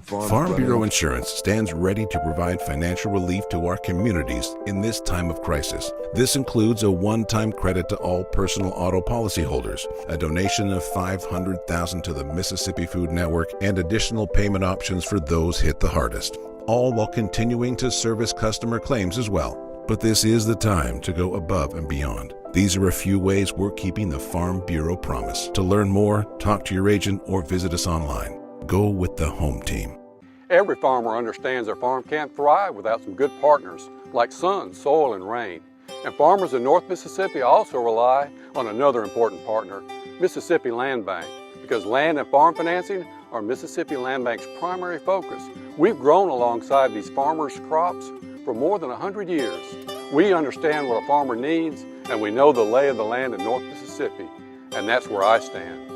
Farm Bureau Insurance stands ready to provide financial relief to our communities in this time of crisis. This includes a one-time credit to all personal auto policyholders, a donation of $500,000 to the Mississippi Food Network, and additional payment options for those hit the hardest, all while continuing to service customer claims as well. But this is the time to go above and beyond. These are a few ways we're keeping the Farm Bureau promise. To learn more, talk to your agent or visit us online. Go with the home team. Every farmer understands their farm can't thrive without some good partners like sun, soil, and rain. And farmers in North Mississippi also rely on another important partner, Mississippi Land Bank, because land and farm financing are Mississippi Land Bank's primary focus. We've grown alongside these farmers' crops for more than 100 years. We understand what a farmer needs, and we know the lay of the land in North Mississippi, and that's where I stand.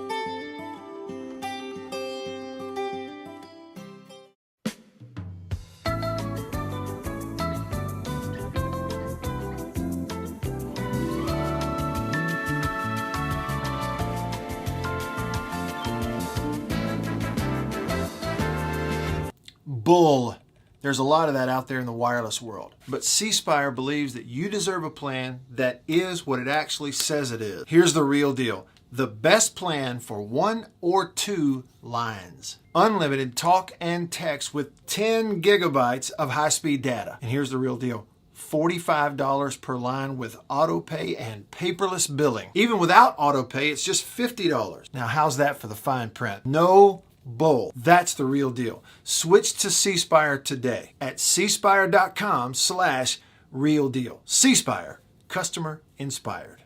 Bull. There's a lot of that out there in the wireless world. But C Spire believes that you deserve a plan that is what it actually says it is. Here's the real deal. The best plan for 1 or 2 lines. Unlimited talk and text with 10 gigabytes of high-speed data. And here's the real deal. $45 per line with auto pay and paperless billing. Even without auto pay, it's just $50. Now, how's that for the fine print? No bull. That's the real deal. Switch to C Spire today at cspire.com/real deal. C Spire, customer inspired.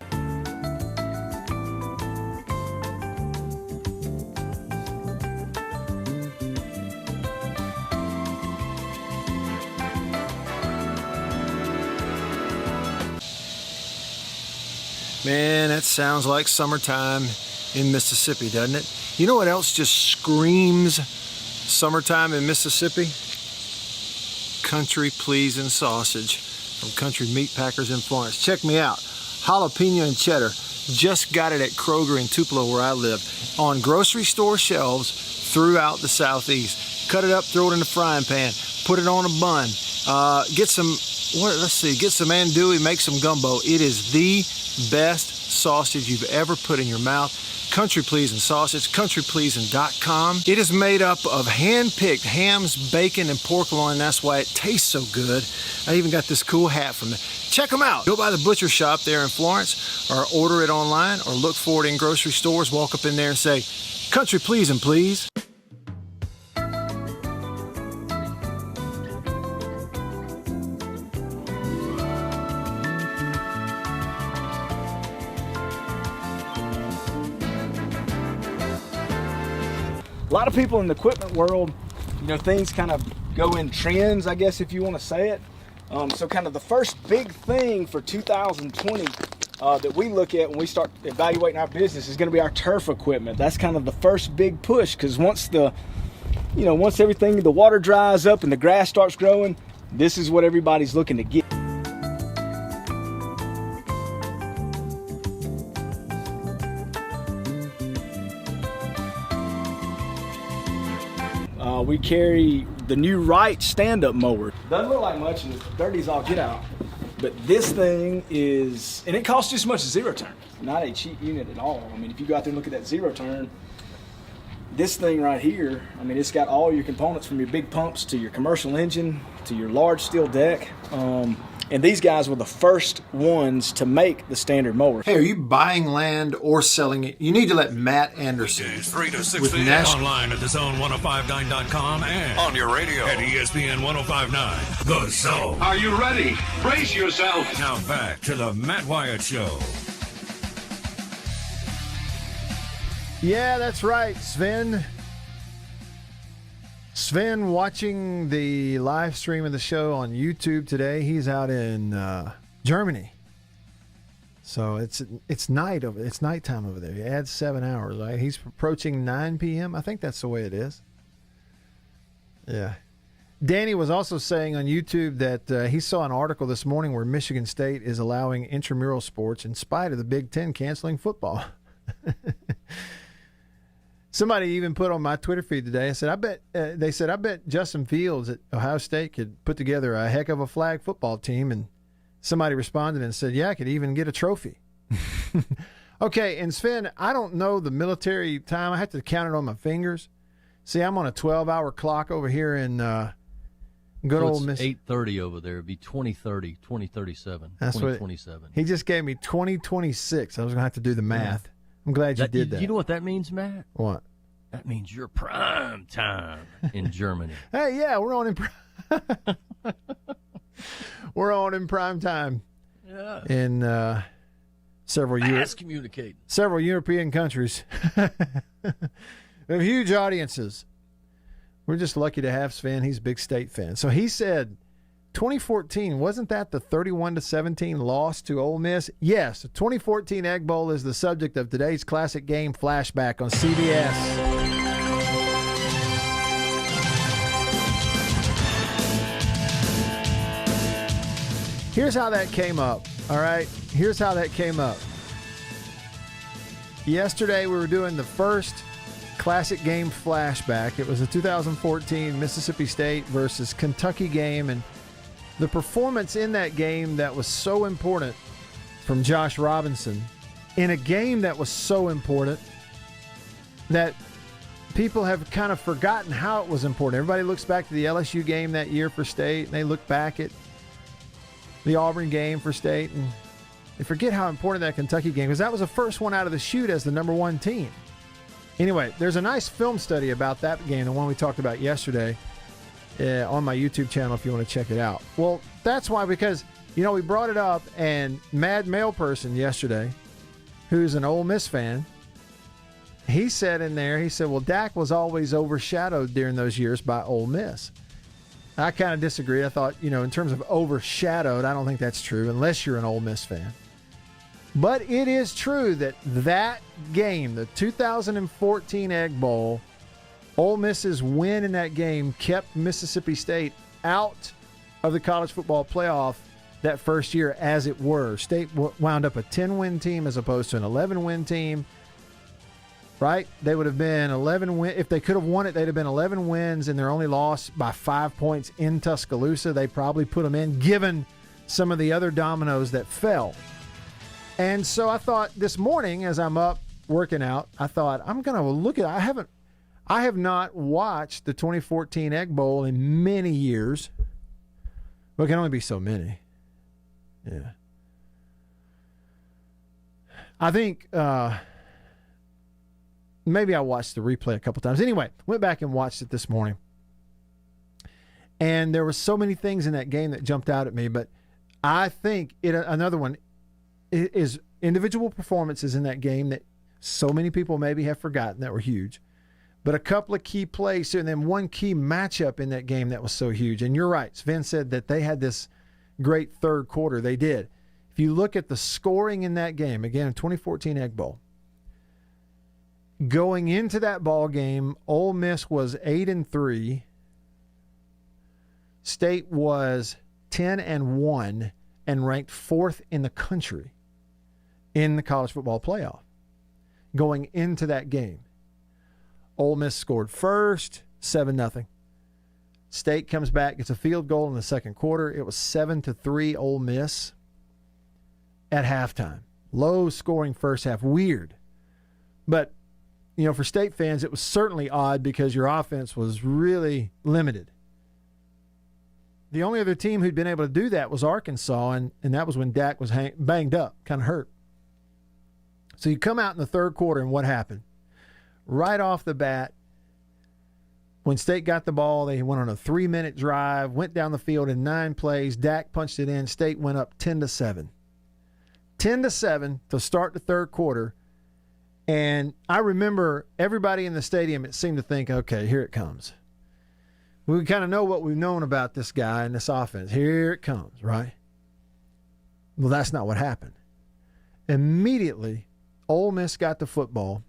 Man, that sounds like summertime in Mississippi, doesn't it? You know what else just screams summertime in Mississippi? Country Pleasin' Sausage from Country Meat Packers in Florence. Check me out. Jalapeno and cheddar. Just got it at Kroger in Tupelo where I live. On grocery store shelves throughout the Southeast. Cut it up, throw it in the frying pan. Put it on a bun. Get some andouille, make some gumbo. It is the best sausage you've ever put in your mouth. Country Pleasin' Sausage, countrypleasin.com. It is made up of hand-picked hams, bacon, and pork loin. That's why it tastes so good. I even got this cool hat from it. Check them out. Go by the butcher shop there in Florence, or order it online, or look for it in grocery stores. Walk up in there and say, Country Pleasin', please. A lot of people in the equipment world, things kind of go in trends, I guess, if you want to say it. So kind of the first big thing for 2020 that we look at when we start evaluating our business is going to be our turf equipment. That's kind of the first big push, because once everything, the water dries up and the grass starts growing, this is what everybody's looking to get. We carry the new Wright stand-up mower. Doesn't look like much and it's dirty as all get out. But this thing is, and it costs just as much as zero turn. Not a cheap unit at all. I mean, if you go out there and look at that zero turn, this thing right here, I mean, it's got all your components from your big pumps to your commercial engine to your large steel deck. And these guys were the first ones to make the standard mower. Hey, are you buying land or selling it? You need to let Matt Anderson. Weekdays 3 to 6 p.m. online at thezone1059.com and on your radio at ESPN 1059. The Zone. Are you ready? Brace yourself. Now back to the Matt Wyatt Show. Yeah, that's right, Sven. Sven watching the live stream of the show on YouTube today. He's out in Germany. So it's nighttime over there. He adds 7 hours. Right? He's approaching 9 p.m. I think that's the way it is. Yeah. Danny was also saying on YouTube that he saw an article this morning where Michigan State is allowing intramural sports in spite of the Big Ten canceling football. Somebody even put on my Twitter feed today, I bet Justin Fields at Ohio State could put together a heck of a flag football team. And somebody responded and said, yeah, I could even get a trophy. Okay, and Sven, I don't know the military time. I have to count it on my fingers. See, I'm on a 12-hour clock over here in good old Miss. 8:30 over there. It'd be 2030, 2037, That's 2027. He just gave me 2026. I was going to have to do the math. Yeah. I'm glad you did that. You know what that means, Matt? What? That means you're prime time in Germany. Hey, yeah, we're on in prime time. Yeah. In several European countries. We have huge audiences. We're just lucky to have Sven. He's a big State fan. So he said 2014, wasn't that the 31-17 loss to Ole Miss? Yes, the 2014 Egg Bowl is the subject of today's classic game flashback on CBS. Here's how that came up, all right? Here's how that came up. Yesterday we were doing the first classic game flashback. It was a 2014 Mississippi State versus Kentucky game, and the performance in that game that was so important from Josh Robinson in a game that was so important that people have kind of forgotten how it was important. Everybody looks back to the LSU game that year for State, and they look back at the Auburn game for State, and they forget how important that Kentucky game, because that was the first one out of the chute as the number one team. Anyway, there's a nice film study about that game, the one we talked about yesterday, on my YouTube channel if you want to check it out. Well, that's why, because, we brought it up, and Mad Mail Person yesterday, who's an Ole Miss fan, he said in there, well, Dak was always overshadowed during those years by Ole Miss. I kind of disagree. I thought, in terms of overshadowed, I don't think that's true unless you're an Ole Miss fan. But it is true that game, the 2014 Egg Bowl, Ole Miss's win in that game kept Mississippi State out of the college football playoff that first year, as it were. State wound up a 10-win team as opposed to an 11-win team, right? They would have been 11 win. If they could have won it, they'd have been 11 wins, and they're only lost by 5 points in Tuscaloosa. They probably put them in, given some of the other dominoes that fell. And so I thought this morning, as I'm up working out, I thought I'm going to look at. I have not watched the 2014 Egg Bowl in many years. Well, it can only be so many. Yeah. I think maybe I watched the replay a couple times. Anyway, went back and watched it this morning. And there were so many things in that game that jumped out at me, but I think another one is individual performances in that game that so many people maybe have forgotten that were huge. But a couple of key plays, and then one key matchup in that game that was so huge. And you're right. Sven said that they had this great third quarter. They did. If you look at the scoring in that game, again, 2014 Egg Bowl, going into that ball game, Ole Miss was 8-3. State was 10-1 and ranked 4th in the country in the college football playoff going into that game. Ole Miss scored first, 7-0. State comes back, gets a field goal in the second quarter. It was 7-3 Ole Miss at halftime. Low scoring first half. Weird. But, for State fans, it was certainly odd because your offense was really limited. The only other team who'd been able to do that was Arkansas, and that was when Dak was banged up, kind of hurt. So you come out in the third quarter, and what happened? Right off the bat, when State got the ball, they went on a 3-minute drive, went down the field in 9 plays. Dak punched it in. State went up 10-7. 10-7 to start the third quarter. And I remember everybody in the stadium, it seemed to think, okay, here it comes. We kind of know what we've known about this guy and this offense. Here it comes, right? Well, that's not what happened. Immediately, Ole Miss got the football,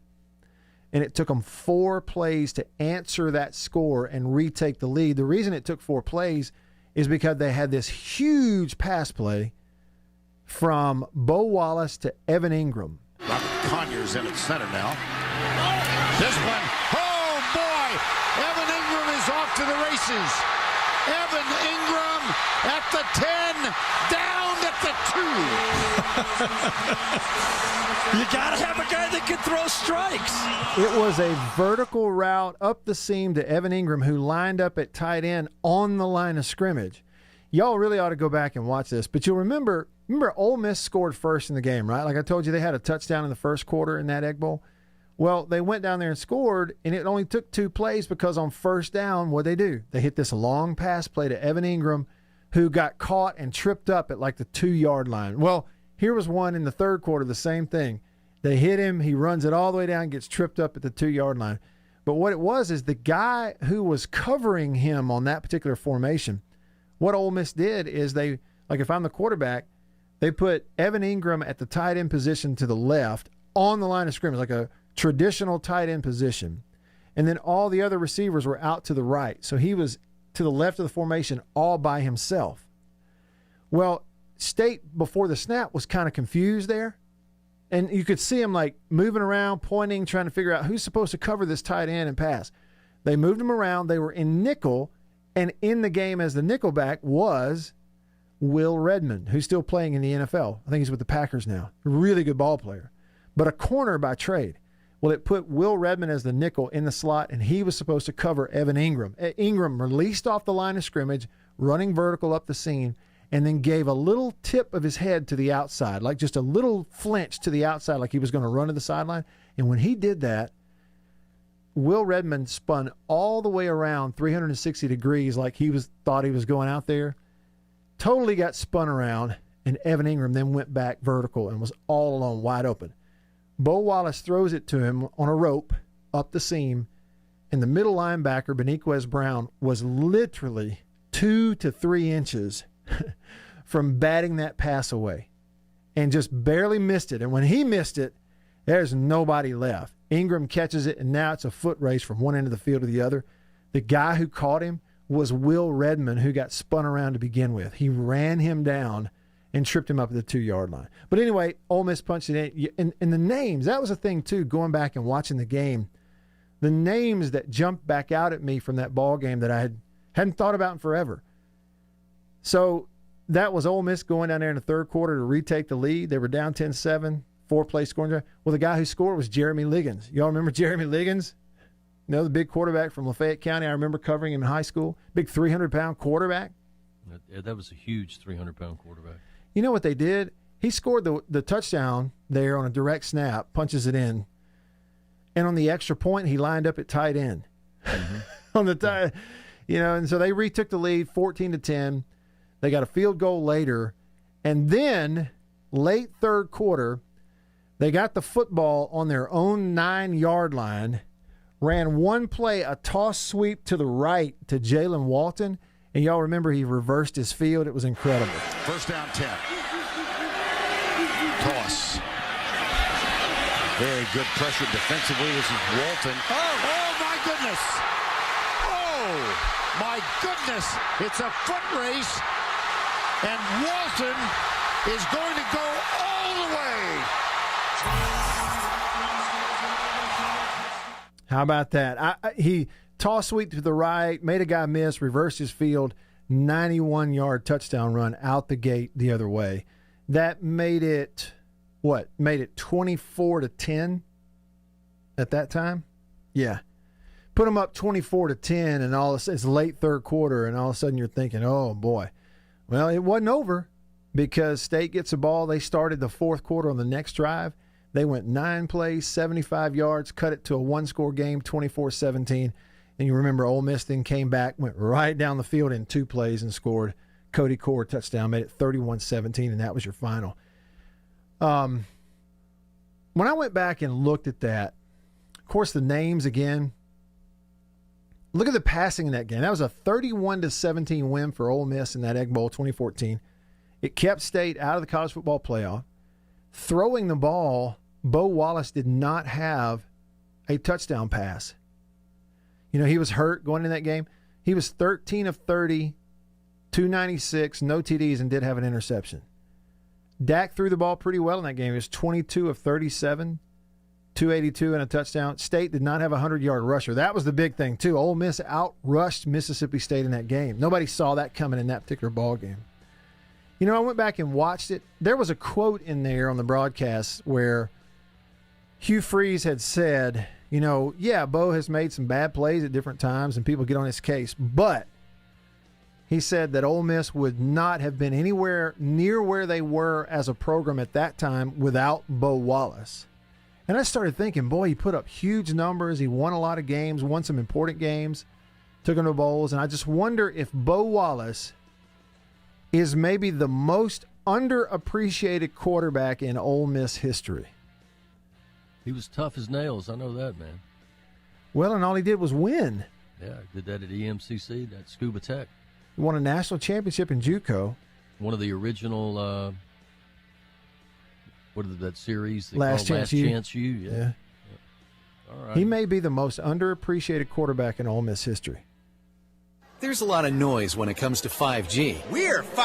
and it took them 4 plays to answer that score and retake the lead. The reason it took 4 plays is because they had this huge pass play from Bo Wallace to Evan Ingram. Robert Conyers in at center now. This one, oh boy! Evan Ingram is off to the races. Evan Ingram at the 10, down at the 2. You got to have a guy that can throw strikes. It was a vertical route up the seam to Evan Ingram, who lined up at tight end on the line of scrimmage. Y'all really ought to go back and watch this. But you'll remember Ole Miss scored first in the game, right? Like I told you, they had a touchdown in the first quarter in that Egg Bowl. Well, they went down there and scored, and it only took 2 plays because on first down, what'd they do? They hit this long pass play to Evan Ingram, who got caught and tripped up at like the 2-yard line. Well, here was one in the third quarter, the same thing. They hit him. He runs it all the way down, gets tripped up at the 2-yard line. But what it was is the guy who was covering him on that particular formation, what Ole Miss did is they, like if I'm the quarterback, they put Evan Ingram at the tight end position to the left on the line of scrimmage, like a traditional tight end position. And then all the other receivers were out to the right. So he was to the left of the formation all by himself. Well, State before the snap was kind of confused there. And you could see him like moving around, pointing, trying to figure out who's supposed to cover this tight end and pass. They moved him around. They were in nickel. And in the game as the nickelback was Will Redmond, who's still playing in the NFL. I think he's with the Packers now. Really good ball player, but a corner by trade. Well, it put Will Redmond as the nickel in the slot, and he was supposed to cover Evan Ingram. Ingram released off the line of scrimmage, running vertical up the seam, and then gave a little tip of his head to the outside, like just a little flinch to the outside, like he was going to run to the sideline. And when he did that, Will Redmond spun all the way around 360 degrees like thought he was going out there. Totally got spun around, and Evan Ingram then went back vertical and was all alone, wide open. Bo Wallace throws it to him on a rope up the seam, and the middle linebacker, Beniquez Brown, was literally 2 to 3 inches from batting that pass away and just barely missed it. And when he missed it, there's nobody left. Ingram catches it, and now it's a foot race from one end of the field to the other. The guy who caught him was Will Redmond, who got spun around to begin with. He ran him down and tripped him up at the 2-yard line. But anyway, Ole Miss punched it in. And the names, that was a thing too, going back and watching the game. The names that jumped back out at me from that ball game that I hadn't thought about in forever. So that was Ole Miss going down there in the third quarter to retake the lead. They were down 10-7, 4-play scoring drive. Well, the guy who scored was Jeremy Liggins. Y'all remember Jeremy Liggins? You know, the big quarterback from Lafayette County. I remember covering him in high school. Big 300-pound quarterback. That was a huge 300-pound quarterback. You know what they did? He scored the touchdown there on a direct snap, punches it in. And on the extra point, he lined up at tight end. Mm-hmm. On the tight, and so they retook the lead 14-10. They got a field goal later. And then, late third quarter, they got the football on their own 9-yard line, ran one play, a toss sweep to the right to Jalen Walton, and y'all remember he reversed his field. It was incredible. First down 10. Toss. Very good pressure defensively. This is Walton. Oh my goodness. Oh, my goodness. It's a foot race, and Walton is going to go all the way. How about that? He toss sweep to the right, made a guy miss, reversed his field, 91-yard touchdown run out the gate the other way. That made it, what? Made it 24-10 at that time? Yeah. Put them up 24-10, and all of a sudden, it's late third quarter, and all of a sudden you're thinking, oh, boy. Well, it wasn't over because State gets the ball. They started the fourth quarter on the next drive. They went 9 plays, 75 yards, cut it to a one-score game, 24-17. And you remember Ole Miss then came back, went right down the field in 2 plays and scored. Cody Core touchdown, made it 31-17, and that was your final. When I went back and looked at that, of course, the names again, look at the passing in that game. That was a 31-17 win for Ole Miss in that Egg Bowl 2014. It kept State out of the college football playoff. Throwing the ball, Bo Wallace did not have a touchdown pass. You know, he was hurt going in that game. He was 13 of 30, 296, no TDs, and did have an interception. Dak threw the ball pretty well in that game. He was 22 of 37, 282, and a touchdown. State did not have a 100-yard rusher. That was the big thing, too. Ole Miss outrushed Mississippi State in that game. Nobody saw that coming in that particular ball game. You know, I went back and watched it. There was a quote in there on the broadcast where Hugh Freeze had said, you know, yeah, Bo has made some bad plays at different times and people get on his case, but he said that Ole Miss would not have been anywhere near where they were as a program at that time without Bo Wallace. And I started thinking, boy, he put up huge numbers. He won a lot of games, won some important games, took them to bowls. And I just wonder if Bo Wallace is maybe the most underappreciated quarterback in Ole Miss history. He was tough as nails. I know that, man. Well, and all he did was win. Yeah, did that at EMCC, that Scuba Tech. He won a national championship in JUCO. One of the original, what is that series? Last Chance U. Yeah. All right. He may be the most underappreciated quarterback in Ole Miss history. There's a lot of noise when it comes to 5G. We're